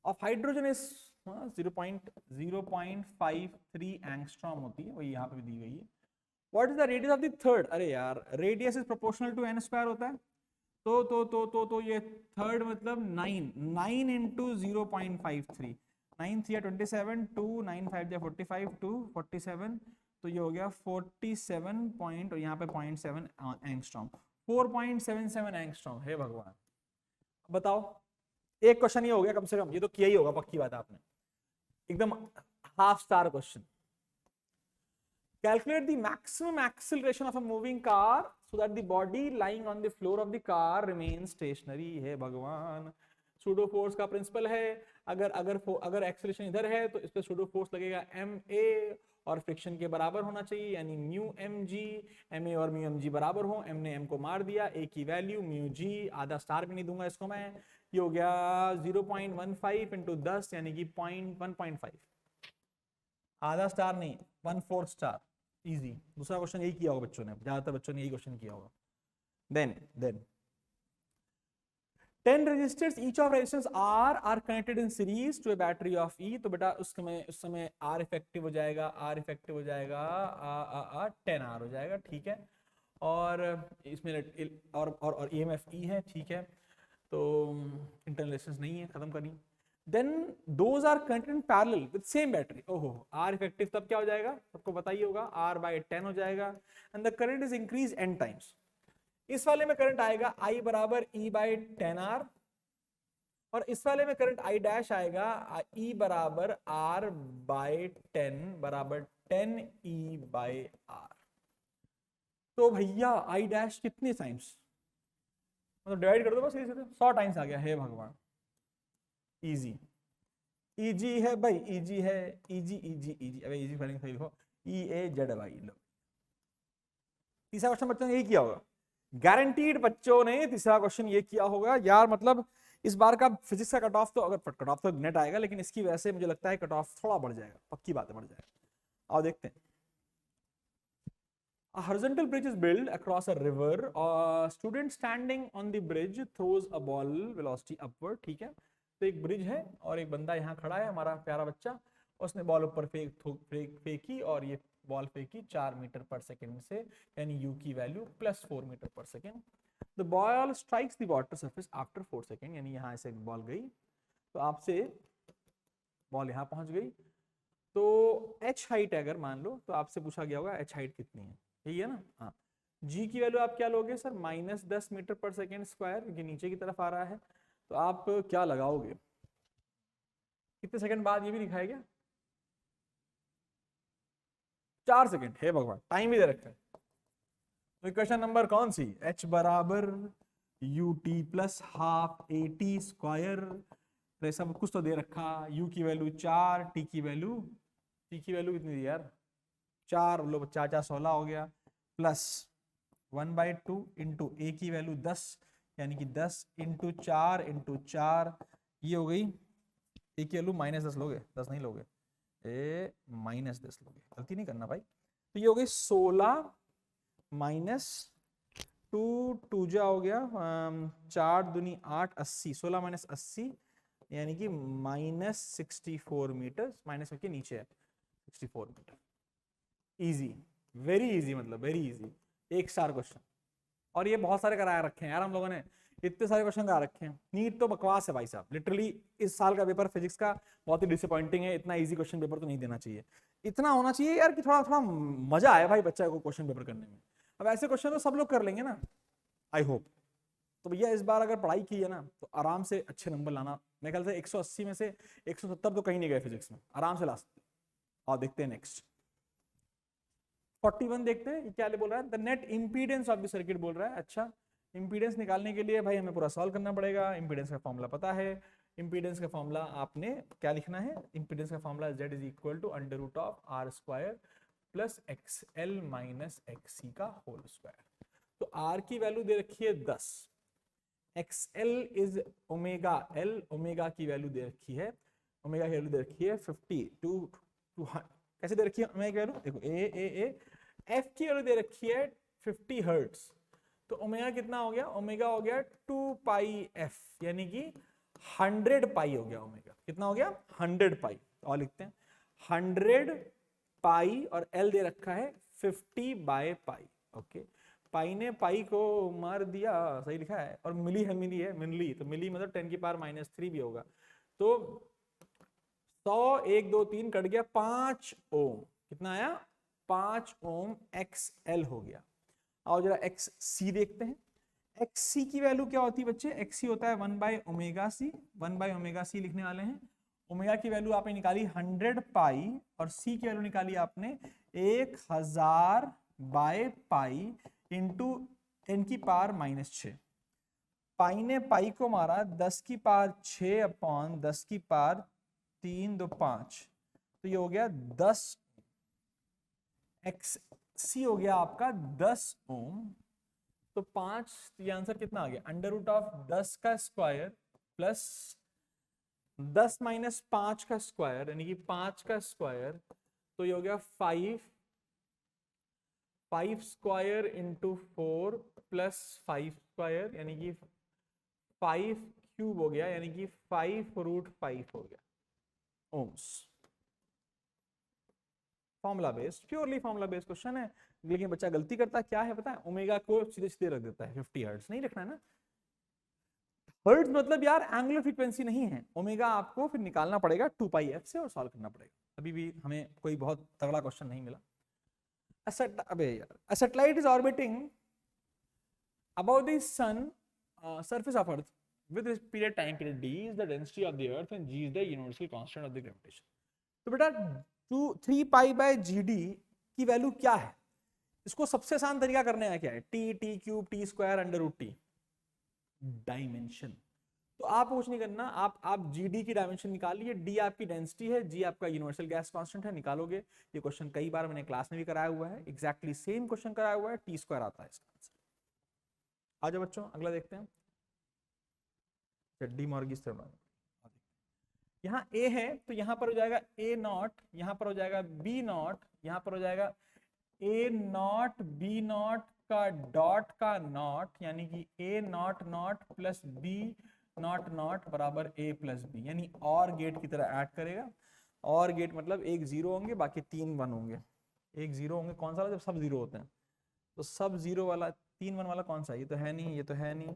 of hydrogen is 0.53 angstrom होती है, वही यहाँ पे भी दी गई है। What is the radius of the third, अरे यार radius is proportional to n square होता है, तो ये थर्ड मतलब 9 इंटू 0.53, 9 3 27, 2 9 5 45, 2 47, तो ये हो गया 47 पॉइंट, और यहाँ पे 0.7 एंगस्ट्रॉम, 4.77 एंगस्ट्रॉम। हे भगवान, बताओ, एक क्वेश्चन ये हो गया कम से कम, ये तो किया ही होगा, पक्की बात है आपने, एकदम half star question. Calculate the maximum acceleration of a moving car so that the body lying on the floor of the car remains stationary। है भगवान, सूडो फोर्स का प्रिंसिपल है, अगर एक्सेलरेशन इधर है तो इस पे सूडो फोर्स लगेगा ma, और फ्रिक्शन के बराबर होना चाहिए, यानी म्यू mg, ma और म्यू mg बराबर हो, m ने m को मार दिया, a की वैल्यू म्यू g, आधा स्टार भी नहीं दूंगा इसको मैं, ये हो गया 0.15 इंटू 10, यानी कि 1.5, आधा स्टार नहीं 1/4 स्टार, इजी। दूसरा क्वेश्चन यही किया होगा बच्चों ने, ज्यादातर बच्चों ने यही क्वेश्चन किया होगा। Then 10 resistors, each of resistors R are connected in series to a battery of E, तो बेटा उस समय R इफेक्टिव हो जाएगा 10R हो जाएगा, ठीक है। और इसमें और EMF E है, ठीक है। तो इंटरनल रेजिस्टेंस नहीं है, खत्म करिए। Then those are connected in parallel with same battery. ओहो, आर इफेक्टिव तब क्या हो जाएगा, सबको बताइए होगा, आर बाय 10 हो जाएगा and the current is increase n times. इस वाले में करंट आएगा I बराबर E बाय 10R और इस वाले में करंट I डैश आएगा E बराबर R बाय 10 बराबर 10E बाय R। तो भैया I डैश कितने टाइम्स, मतलब डिवाइड कर दो बस, सीधे 100 टाइम्स आ गया। हे भगवान, इजी इजी है भाई, इजी है, इजी इजी इजी। अबे इजी स्पेलिंग सही लिखो, EAZY। लो तीसरा क्वेश्चन बच्चों ने यही किया होगा, गारंटीड बच्चों ने तीसरा क्वेश्चन ये किया होगा यार। मतलब इस बार का फिजिक्स का कट ऑफ तो, अगर कट ऑफ तो नेट आएगा, लेकिन इसकी वजह से मुझे लगता है कट ऑफ थोड़ा बढ़ जाएगा, पक्की बात है बढ़ जाएगा। आओ देखते हैं। A horizontal bridge is built across a river. A student standing on the bridge throws a ball velocity upward. ठीक है, तो एक ब्रिज है और एक बंदा यहाँ खड़ा है, हमारा प्यारा बच्चा, उसने बॉल ऊपर फेंकी और ये बॉल फेंकी 4 मीटर पर सेकेंड से, यानी u की वैल्यू +4 मीटर पर second. The ball strikes the water surface after 4 second, यानी यहाँ से बॉल गई तो आपसे बॉल यहाँ पहुंच गई। तो h हाइट अगर मान लो, तो आपसे पूछा गया होगा h हाइट कितनी है, यही है ना। हाँ, g की वैल्यू आप क्या लोगे सर, -10 मीटर पर सेकेंड स्क्वायर, क्योंकि नीचे की तरफ आ रहा है। तो आप क्या लगाओगे, कितने सेकंड बाद, ये भी लिखा है क्या, 4 सेकंड। हे भगवान, टाइम भी दे रखा है। तो इक्वेशन नंबर कौन सी, h बराबर ut plus half AT square, तो सब कुछ तो दे रखा, u की वैल्यू 4, t की वैल्यू कितनी दी यार, 4, लो 4 4 16 हो गया, प्लस 1/2 इंटू a की वैल्यू 10, यानी कि 10 इंटू 4 इंटू 4, ये हो गई a की वैल्यू -10 लोगे, 10 नहीं लोगे, -10 लोगे, गलती नहीं करना भाई। तो ये हो गई 16 माइनस 2 जा हो गया 4 दूनी 8, 80, 16 माइनस 80 यानी कि -64 मीटर, माइनस करके नीचे है 64 मीटर। इजी, वेरी इजी, मतलब वेरी इजी, 1 स्टार क्वेश्चन। और ये बहुत सारे कराया रखे हैं यार हम लोगों ने, इतने सारे क्वेश्चन करा रखे हैं। नीट तो बकवास है भाई साहब, लिटरली इस साल का पेपर फिजिक्स का बहुत ही डिसअपॉइंटिंग है। इतना इजी क्वेश्चन पेपर तो नहीं देना चाहिए, इतना होना चाहिए यार कि थोड़ा थोड़ा मजा आए भाई बच्चा को क्वेश्चन पेपर करने में। अब ऐसे क्वेश्चन तो सब लोग कर लेंगे ना, आई होप। तो भैया इस बार अगर पढ़ाई की है ना, तो आराम से अच्छे नंबर लाना। मेरे ख्याल से 180 में से 170 तो कहीं नहीं गए फिजिक्स में, आराम से ला सकते। और देखते हैं नेक्स्ट 41 देखते हैं, क्या बोल रहा है, the net impedance of the circuit बोल रहा है। अच्छा, इंपीडेंस निकालने के लिए भाई हमें पूरा सॉल्व करना पड़ेगा। इंपीडेंस का फॉर्मूला पता है, इंपीडेंस का फॉर्मूला आपने क्या लिखना है, इंपीडेंस का formula Z is equal to √R² plus XL minus XC का होल स्क्वायर। तो R की वैल्यू दे रखी है 10, XL is omega L, omega की वैल्यू दे रखी है, ओमेगा की वैल्यू दे रखी है 50 कैसे दे रखी है ओमेगा की वैल्यू, देखो ए F की वैल्यू दे रखी है 50 हर्ट्ज। तो ओमेगा कितना हो गया, ओमेगा हो गया 2 पाई f, यानी कि 100 पाई हो गया। ओमेगा कितना हो गया, 100 पाई। और लिखते हैं 100 पाई और L दे रखा है 50/पाई। ओके, पाई ने पाई को मार दिया, सही लिखा है। और मिली है, मिली है, मिली, तो मिली मतलब 10⁻³ भी होगा। तो 100 1 2 3 कट गया 5 ओम, कितना आया 5 ओम XL हो गया। और जरा XC देखते हैं, XC की वैल्यू क्या होती है बच्चे, XC होता है 1/ओमेगा c लिखने वाले हैं। ओमेगा की वैल्यू आपने निकाली 100 पाई और C की वैल्यू निकाली आपने 1000/पाई इंटू n⁻⁻6। पाई ने पाई को मारा 10⁻6 अपॉन 10⁻3 2 5, तो ये हो गया 10, XC हो गया आपका 10 ओम। तो 5, ये आंसर कितना आ गया, √10 का स्क्वायर प्लस 10 माइनस 5 का स्क्वायर, यानी कि 5 का स्क्वायर, तो ये हो गया 5 स्क्वायर इंटू 4 प्लस 5 स्क्वायर, यानी कि 5 क्यूब हो गया, यानी कि 5√5 हो गया ohms. Formula based, purely formula based question है। लेकिन बच्चा गलती करता क्या है पता है, ओमेगा को सीधे सीधे रख देता है 50 हर्ट्ज, नहीं लिखना है ना, हर्ट्ज मतलब यार एंगुलर फ्रीक्वेंसी नहीं है, ओमेगा आपको फिर निकालना पड़ेगा 2πf से और सॉल्व करना पड़ेगा। अभी भी हमें कोई बहुत तगड़ा क्वेश्चन नहीं मिला। अबे यार, a satellite is orbiting above the sun surface of earth with this period time period d is the density of the earth and g is the universal constant of the gravitation। तो बेटा 3π/gd की value क्या है? इसको सबसे आसान तरीका करने का क्या है, t³ t²√t डायमेंशन। तो आप कुछ नहीं करना, आप जीडी की डायमेंशन निकालिए, डी आपकी डेंसिटी है, जी आपका यूनिवर्सल गैस कांस्टेंट है, निकालोगे। ये क्वेश्चन कई बार मैंने क्लास में भी कराया हुआ है, एग्जैक्टली सेम क्वेश्चन कराया हुआ है, t² आता है इसका आंसर। आ जाओ बच्चों, अगला देखते हैं। डी मॉर्गेस थ्योरम, यहाँ ए है तो यहाँ पर हो जाएगा a0, यहाँ पर हो जाएगा b0, यहाँ पर हो जाएगा a0 b0 का डॉट का नॉट, यानी कि a0 प्लस b0 बराबर a प्लस बी, यानी और गेट की तरह ऐड करेगा। और गेट मतलब एक जीरो होंगे, बाकी 3 1 होंगे। एक जीरो होंगे कौन सा वाला, जब सब जीरो होते हैं। तो सब जीरो वाला 3 1 वाला कौन सा, ये तो है नहीं, ये तो है नहीं,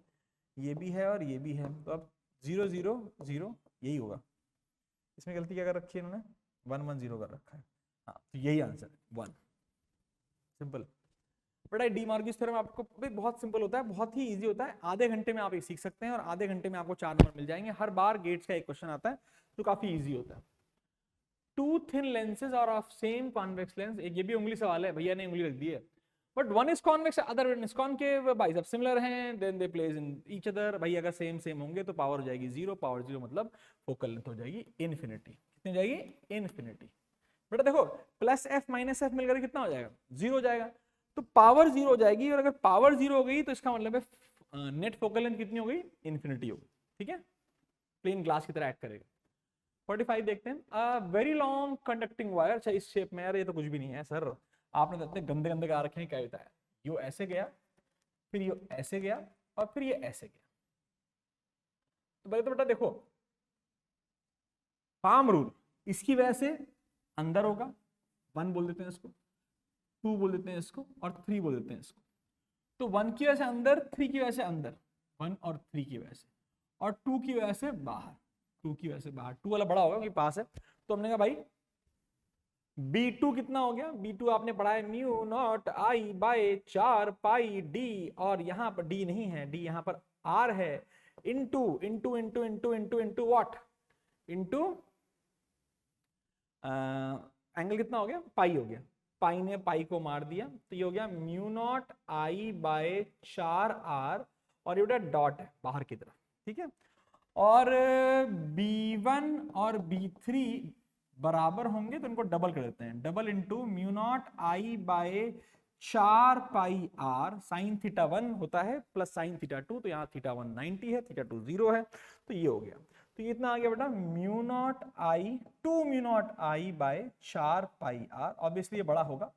ये भी है और ये भी है। तो अब 0 0 0 यही होगा। इसमें गलती क्या कर रखी है इन्होंने, 1 1 0 कर रखा है। हाँ, तो यही आंसर है 1। सिंपल बेटा। डी मॉर्गेस थ्योरम आपको बहुत सिंपल होता है, बहुत ही इजी होता है। आधे घंटे में आप ये सीख सकते हैं और आधे घंटे में आपको 4 नंबर मिल जाएंगे। हर बार गेट्स का एक क्वेश्चन आता है तो काफी इजी होता है। Two thin lenses are of same convex lens, एक ये भी उंगली सवाल है, भैया ने उंगली रख दी है। But one is convex other one is concave, biceps similar हैं, then they place in each other. भाई अगर सेम सेम होंगे तो पावर हो जाएगी 0, पावर 0 मतलब फोकल लेंथ हो जाएगी इन्फिनिटी। कितनी हो जाएगी, इन्फिनिटी। बेटा देखो प्लस एफ माइनस एफ मिलकर कितना हो जाएगा, 0 हो जाएगा। तो पावर 0 हो जाएगी, और अगर पावर 0 हो गई तो इसका मतलब है नेट फोकल लेंथ कितनी हो गई, इन्फिनिटी हो गई। ठीक है, प्लेन ग्लास की तरह एक्ट करेगा। 45 देखते हैं। वेरी लॉन्ग कंडक्टिंग वायर, अच्छा इस शेप में, यार ये तो कुछ भी नहीं है सर, आपने तो इतने गंदे गंदे गा रखे हैं, क्या होता है। यो ऐसे गया, फिर यो ऐसे गया, और फिर ये ऐसे गया। तो पहले तो बेटा देखो पाम रूल, इसकी वजह से अंदर होगा, 1 बोल देते हैं इसको, 2 बोल देते हैं इसको, और 3 बोल देते हैं इसको। तो 1 की वजह से अंदर, 3 की वजह से अंदर, 1 और 3 की वजह से, और 2 की वजह से बाहर, 2 की वजह से बाहर। 2 वाला बड़ा होगा क्योंकि पास है। तो हमने कहा भाई B2 कितना हो गया, B2 आपने पढ़ा है mu naught I by 4 pi D, और यहाँ पर डी नहीं है, डी यहाँ पर आर है, into into into into into into what, into angle कितना हो गया, पाई हो गया। पाई ने पाई को मार दिया, तो ये हो गया mu naught I by 4 R, और ये डॉट है बाहर की तरफ। ठीक है, और B1 और B3 बराबर होंगे तो इनको डबल कर देते हैं, double into mu naught I by 4 pi R, sine theta 1 होता है प्लस साइन थीटा 2, तो यहाँ थीटा 1 90 है, थीटा 2 0 है, तो ये हो गया। तो ये इतना आ गया बेटा mu naught I, 2 mu naught I by 4 pi R. Obviously ये बड़ा होगा,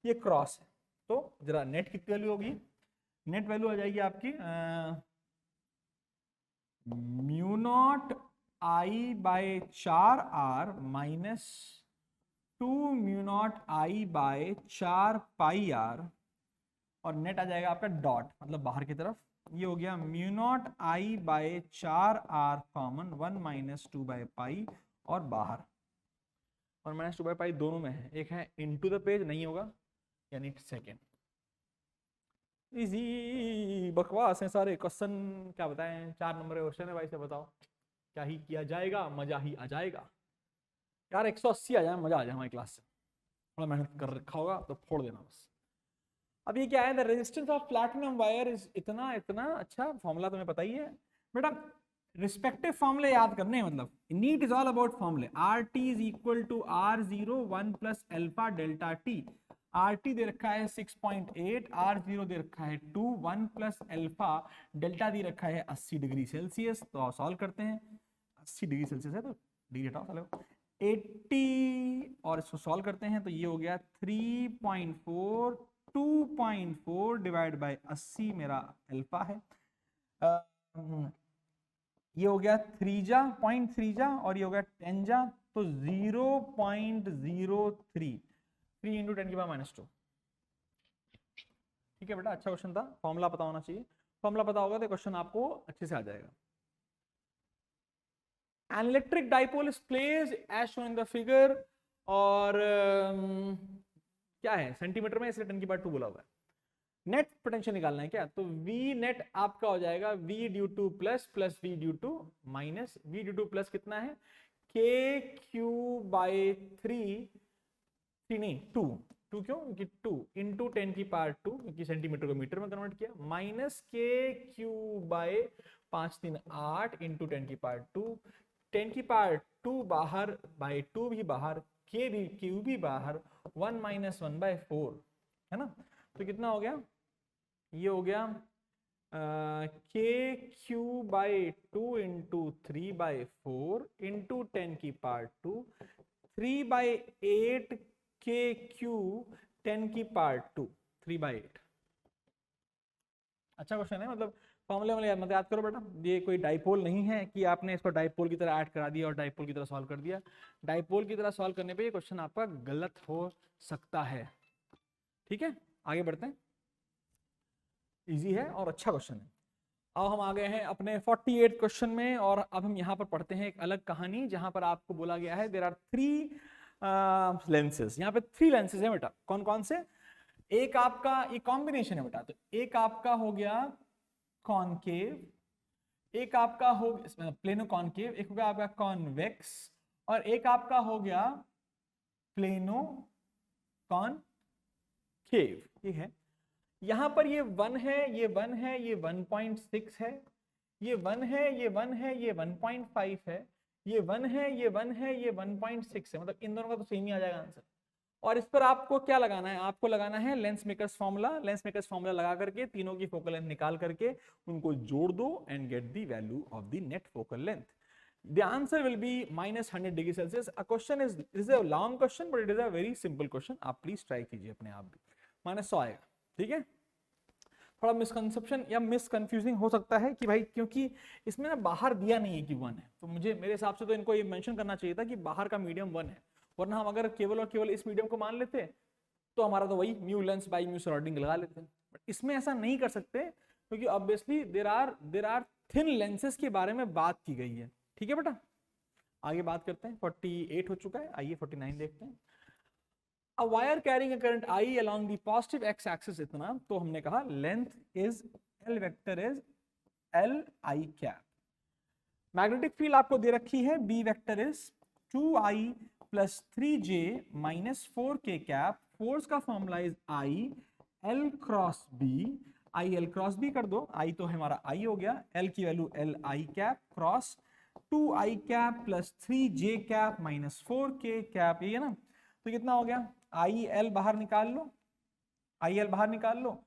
ये क्रॉस है, तो जरा नेट कितनी वैल्यू होगी, नेट वैल्यू आ जाएगी आपकी mu naught I by 4 R minus 2 mu naught I by 4 pi R, और नेट आ जाएगा आपका डॉट मतलब बाहर की तरफ। ये हो गया mu naught I by 4 R common, 1 minus 2 by pi, और बाहर 1 माइनस 2 बाय पाई दोनों में है, एक है इनटू द पेज नहीं होगा, यानी सेकेंड। इजी बकवास है सारे क्वेश्चन, क्या बताएं, 4 नंबर के क्वेश्चन है भाई, से बताओ क्या ही किया जाएगा, मजा ही आ जाएगा यार। 180 आ जाए, मजा आ जाए हमारी क्लास से, थोड़ा मेहनत कर रखा होगा तो फोड़ देना बस। अब ये क्या है, the resistance of platinum wire is इतना इतना, अच्छा फॉर्मूला तुम्हें पता ही है बेटा, रिस्पेक्टिव फॉर्मूले याद करने हैं, मतलब नीट इज ऑल अबाउट फॉर्मूले। R T is equal to R0 1 plus alpha delta T. R T दे रखा है 6.8, R0 दे रखा है 2, 1 प्लस एल्फा डेल्टा दे रखा है 80 डिग्री सेल्सियस। तो सॉल्व करते हैं, 80 डिग्री सेल्सियस है तो डिग्री हटाओ साले 80, और इसको सॉल्व करते हैं तो ये हो गया 3.4, 2.4 डिवाइड बाय 80 मेरा अल्फा है। ये हो गया 3 जा, 0.3 जा, और ये हो गया 10 जा, तो 0.03, 3 इंटू 10 की पावर -2। ठीक है बेटा, अच्छा क्वेश्चन था, फॉर्मूला पता होना चाहिए, फॉर्मूला पता होगा तो क्वेश्चन आपको अच्छे से आ जाएगा। An electric dipole is placed as shown in the figure, और क्या है सेंटीमीटर में, इसलिए 10⁻² बोला हुआ है। नेट पोटेंशियल निकालना है क्या, तो वी नेट आपका हो जाएगा V due to plus plus V due to minus, V due to plus कितना है के क्यू बाई 3 नहीं 2 क्यों, क्योंकि 2 इंटू 10⁻², क्योंकि सेंटीमीटर को मीटर में कन्वर्ट किया, माइनस के क्यू बाई 5 3 8 इंटू 10⁻², 10⁻² बाहर बाई 2 भी बाहर, के भी क्यू भी बाहर, 1 - 1/4 है ना। तो कितना हो गया, ये हो गया के क्यू बाई 2 इंटू 3/4 इंटू 10⁻², 3/8 के क्यू 10⁻², 3/8। अच्छा क्वेश्चन है, मतलब फॉर्मूले वाले मतलब याद करो बेटा, ये कोई डाइपोल नहीं है कि आपने इसको डाइपोल की तरह ऐड करा दिया और डाइपोल की तरह सॉल्व कर दिया। डाइपोल की तरह सॉल्व करने पे ये क्वेश्चन आपका गलत हो सकता है। ठीक है, आगे बढ़ते हैं, इजी है और अच्छा क्वेश्चन है। अब हम आ गए हैं अपने 48 क्वेश्चन में, और अब हम यहाँ पर पढ़ते हैं एक अलग कहानी, जहां पर आपको बोला गया है देयर आर 3 लेंसेज। यहाँ पे 3 लेंसेज है बेटा, कौन कौन से, एक आपका ये कॉम्बिनेशन है बेटा, तो एक आपका हो गया कॉनकेव, एक आपका हो प्लेनो कॉनकेव, एक हो गया आपका कॉन्वेक्स, और एक आपका हो गया प्लेनो कॉनकेव। ठीक है, यहां पर ये 1 है, ये 1 है, ये 1.6 है, ये 1 है, ये 1 है, ये 1.5 है, ये 1 है, ये 1 है, ये 1.6 है, मतलब इन दोनों का तो सेम ही आ जाएगा आंसर। और इस पर आपको क्या लगाना है, आपको लगाना है lens makers formula. Lens makers formula लगा करके तीनों की फोकल लेंथ निकाल करके उनको जोड़ दो and get the value of the net focal length. The answer will be -100 degree Celsius. A question is, this is a long question but it is a very simple question। आप please try कीजिए अपने आप भी, -100 आएगा। ठीक है, थोड़ा misconception या मिसकंफ्यूजिंग हो सकता है कि भाई क्योंकि इसमें ना बाहर दिया नहीं है कि 1 है, तो मुझे मेरे हिसाब से तो इनको ये मेंशन करना चाहिए था कि बाहर का मीडियम 1 है, वरना हम अगर केवल और केवल इस मीडियम को मान लेते तो हमारा तो वही mu lens by mu surrounding लगा लेते हैं। बट इसमें ऐसा नहीं कर सकते क्योंकि obviously there are thin lenses के बारे में बात की गई है। ठीक है बेटा, आगे बात करते हैं। 48 हो चुका है, आइए 49 देखते हैं। A wire carrying a current I along the positive x axis इतना, तो हमने कहा length is L vector is L I cap। Magnetic field आपको दे रखी है B vector is 2I plus 3J minus 4K cap। Force का formula is I L cross B, I L cross B कर दो, I तो हमारा I हो गया, L की value L I cap cross 2I cap plus 3J cap minus 4K cap, ये है ना। तो कितना हो गया, आई एल बाहर निकाल लो, आई एल बाहर निकाल लो,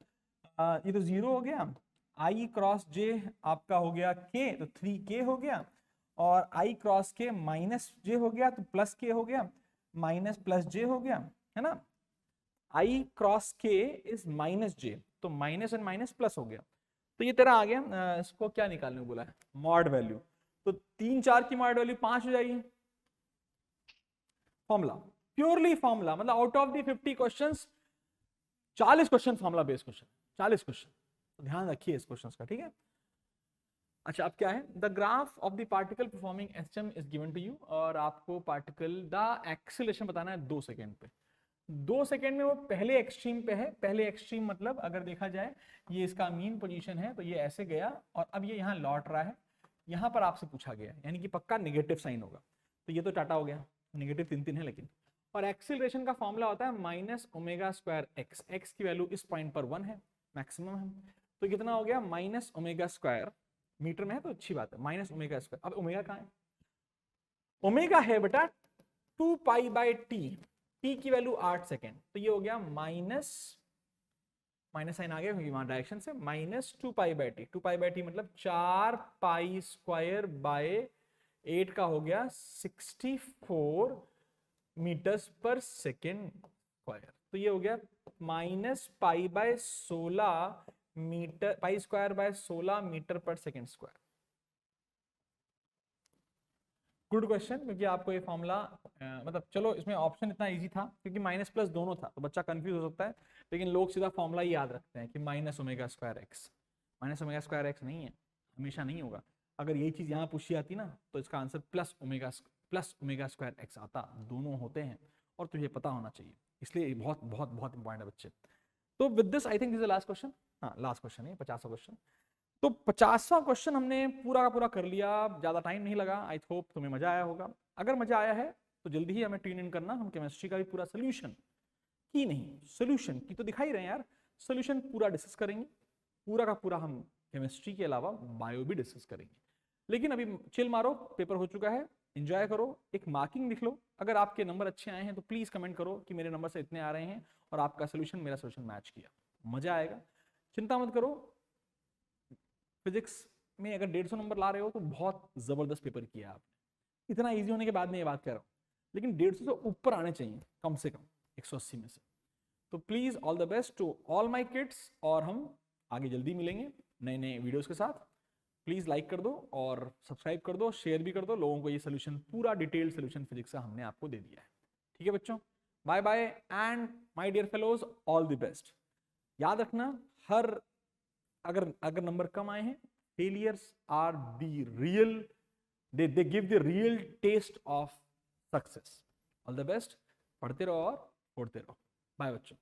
ये तो 0 हो गया, आई क्रॉस जे आपका हो गया के, तो 3K हो गया, और आई क्रॉस के माइनस जे हो गया तो प्लस के हो गया, माइनस प्लस जे हो गया, है ना। आई क्रॉस के इज माइनस जे, तो माइनस एंड माइनस प्लस हो गया, तो ये तेरा आ गया। इसको क्या निकालने को बोला है, मॉड वैल्यू, तो 3 4 की मॉड वैल्यू 5 हो जाएगी। फॉर्मूला प्योरली फॉर्मूला, मतलब out of the 50 questions 40 question formula based question, 40 question, तो ध्यान रखिए इस क्वेश्चंस का। ठीक है, अच्छा अब क्या है, the graph of the particle performing SM is given to you, और आपको पार्टिकल द एक्सीलरेशन बताना है 2 सेकेंड पे। 2 सेकेंड में वो पहले एक्सट्रीम पे है, पहले एक्सट्रीम मतलब अगर देखा जाए ये इसका मीन पोजीशन है, तो ये ऐसे गया और अब ये यहाँ लौट रहा है, यहाँ पर आपसे पूछा गया यानी कि पक्का नेगेटिव साइन होगा, तो ये तो टाटा हो गया, नेगेटिव 3 है लेकिन। और एक्सीलरेशन का फॉर्मूला होता है -ω² x, x की वैल्यू इस पॉइंट पर 1 है, मैक्सिमम है, तो कितना हो गया -ω², मीटर में है तो अच्छी बात है, -ω²। अब ओमेगा कहाँ है, ओमेगा है बेटा 2π/t, t की वैल्यू 8 सेकेंड, तो ये हो गया माइनस साइन आ गया क्योंकि वहां डायरेक्शन से, -2π/t, 2π/t मतलब 4π² 8 का हो गया 64 मीटर्स पर सेकेंड स्क्वायर, तो ये हो गया -π/16 मीटर, π²/16 मीटर पर सेकेंड स्क्वायर। गुड क्वेश्चन, क्योंकि आपको ये फॉर्मूला मतलब चलो इसमें ऑप्शन इतना इजी था क्योंकि माइनस प्लस दोनों था, तो बच्चा कंफ्यूज हो सकता है, लेकिन लोग सीधा फॉर्मूला ही याद रखते हैं कि -ω²x, -ω²x नहीं है, हमेशा नहीं होगा। अगर यही चीज यहाँ पूछी जाती ना तो इसका answer plus omega square x आता, दोनों होते हैं और तुझे पता होना चाहिए, इसलिए बहुत बहुत बहुत इंपॉर्टेंट है बच्चे। तो with this I think this is the last question, हाँ लास्ट क्वेश्चन है 50वां क्वेश्चन। तो 50वां क्वेश्चन हमने पूरा का पूरा कर लिया, ज्यादा टाइम नहीं लगा। आई होप तुम्हें मजा आया होगा। अगर मजा आया है तो जल्दी ही हमें ट्यून इन करना, हम केमिस्ट्री का भी पूरा सोल्यूशन की नहीं, सोल्यूशन की तो दिखाई रहे हैं यार, सोल्यूशन पूरा डिस्कस करेंगे, पूरा का पूरा हम केमिस्ट्री के अलावा बायो भी डिस्कस करेंगे। लेकिन अभी चिल मारो, पेपर हो चुका है, एंजॉय करो, एक मार्किंग लिख लो। अगर आपके नंबर अच्छे आए हैं तो प्लीज कमेंट करो कि मेरे नंबर से इतने आ रहे हैं और आपका सोल्यूशन मेरा सोल्यूशन मैच किया, मजा आएगा। चिंता मत करो, फिजिक्स में अगर 150 नंबर ला रहे हो तो बहुत जबरदस्त पेपर किया आपने। इतना इजी होने के बाद मैं ये बात कह रहा हूँ, लेकिन 150 से ऊपर आने चाहिए कम से कम 180 में से। तो please all the best to all my kids, और हम आगे जल्दी मिलेंगे नए नए वीडियोस के साथ। प्लीज लाइक कर दो और सब्सक्राइब कर दो, शेयर भी कर दो लोगों को, ये सोल्यूशन पूरा डिटेल्ड सोल्यूशन फिजिक्स का हमने आपको दे दिया है। ठीक है बच्चों, bye bye and my dear fellows, all the best. याद रखना, हर अगर नंबर कम आए हैं, failures are the real, they give the real test of success. All the best, पढ़ते रहो और फोड़ते रहो। बाय बच्चों।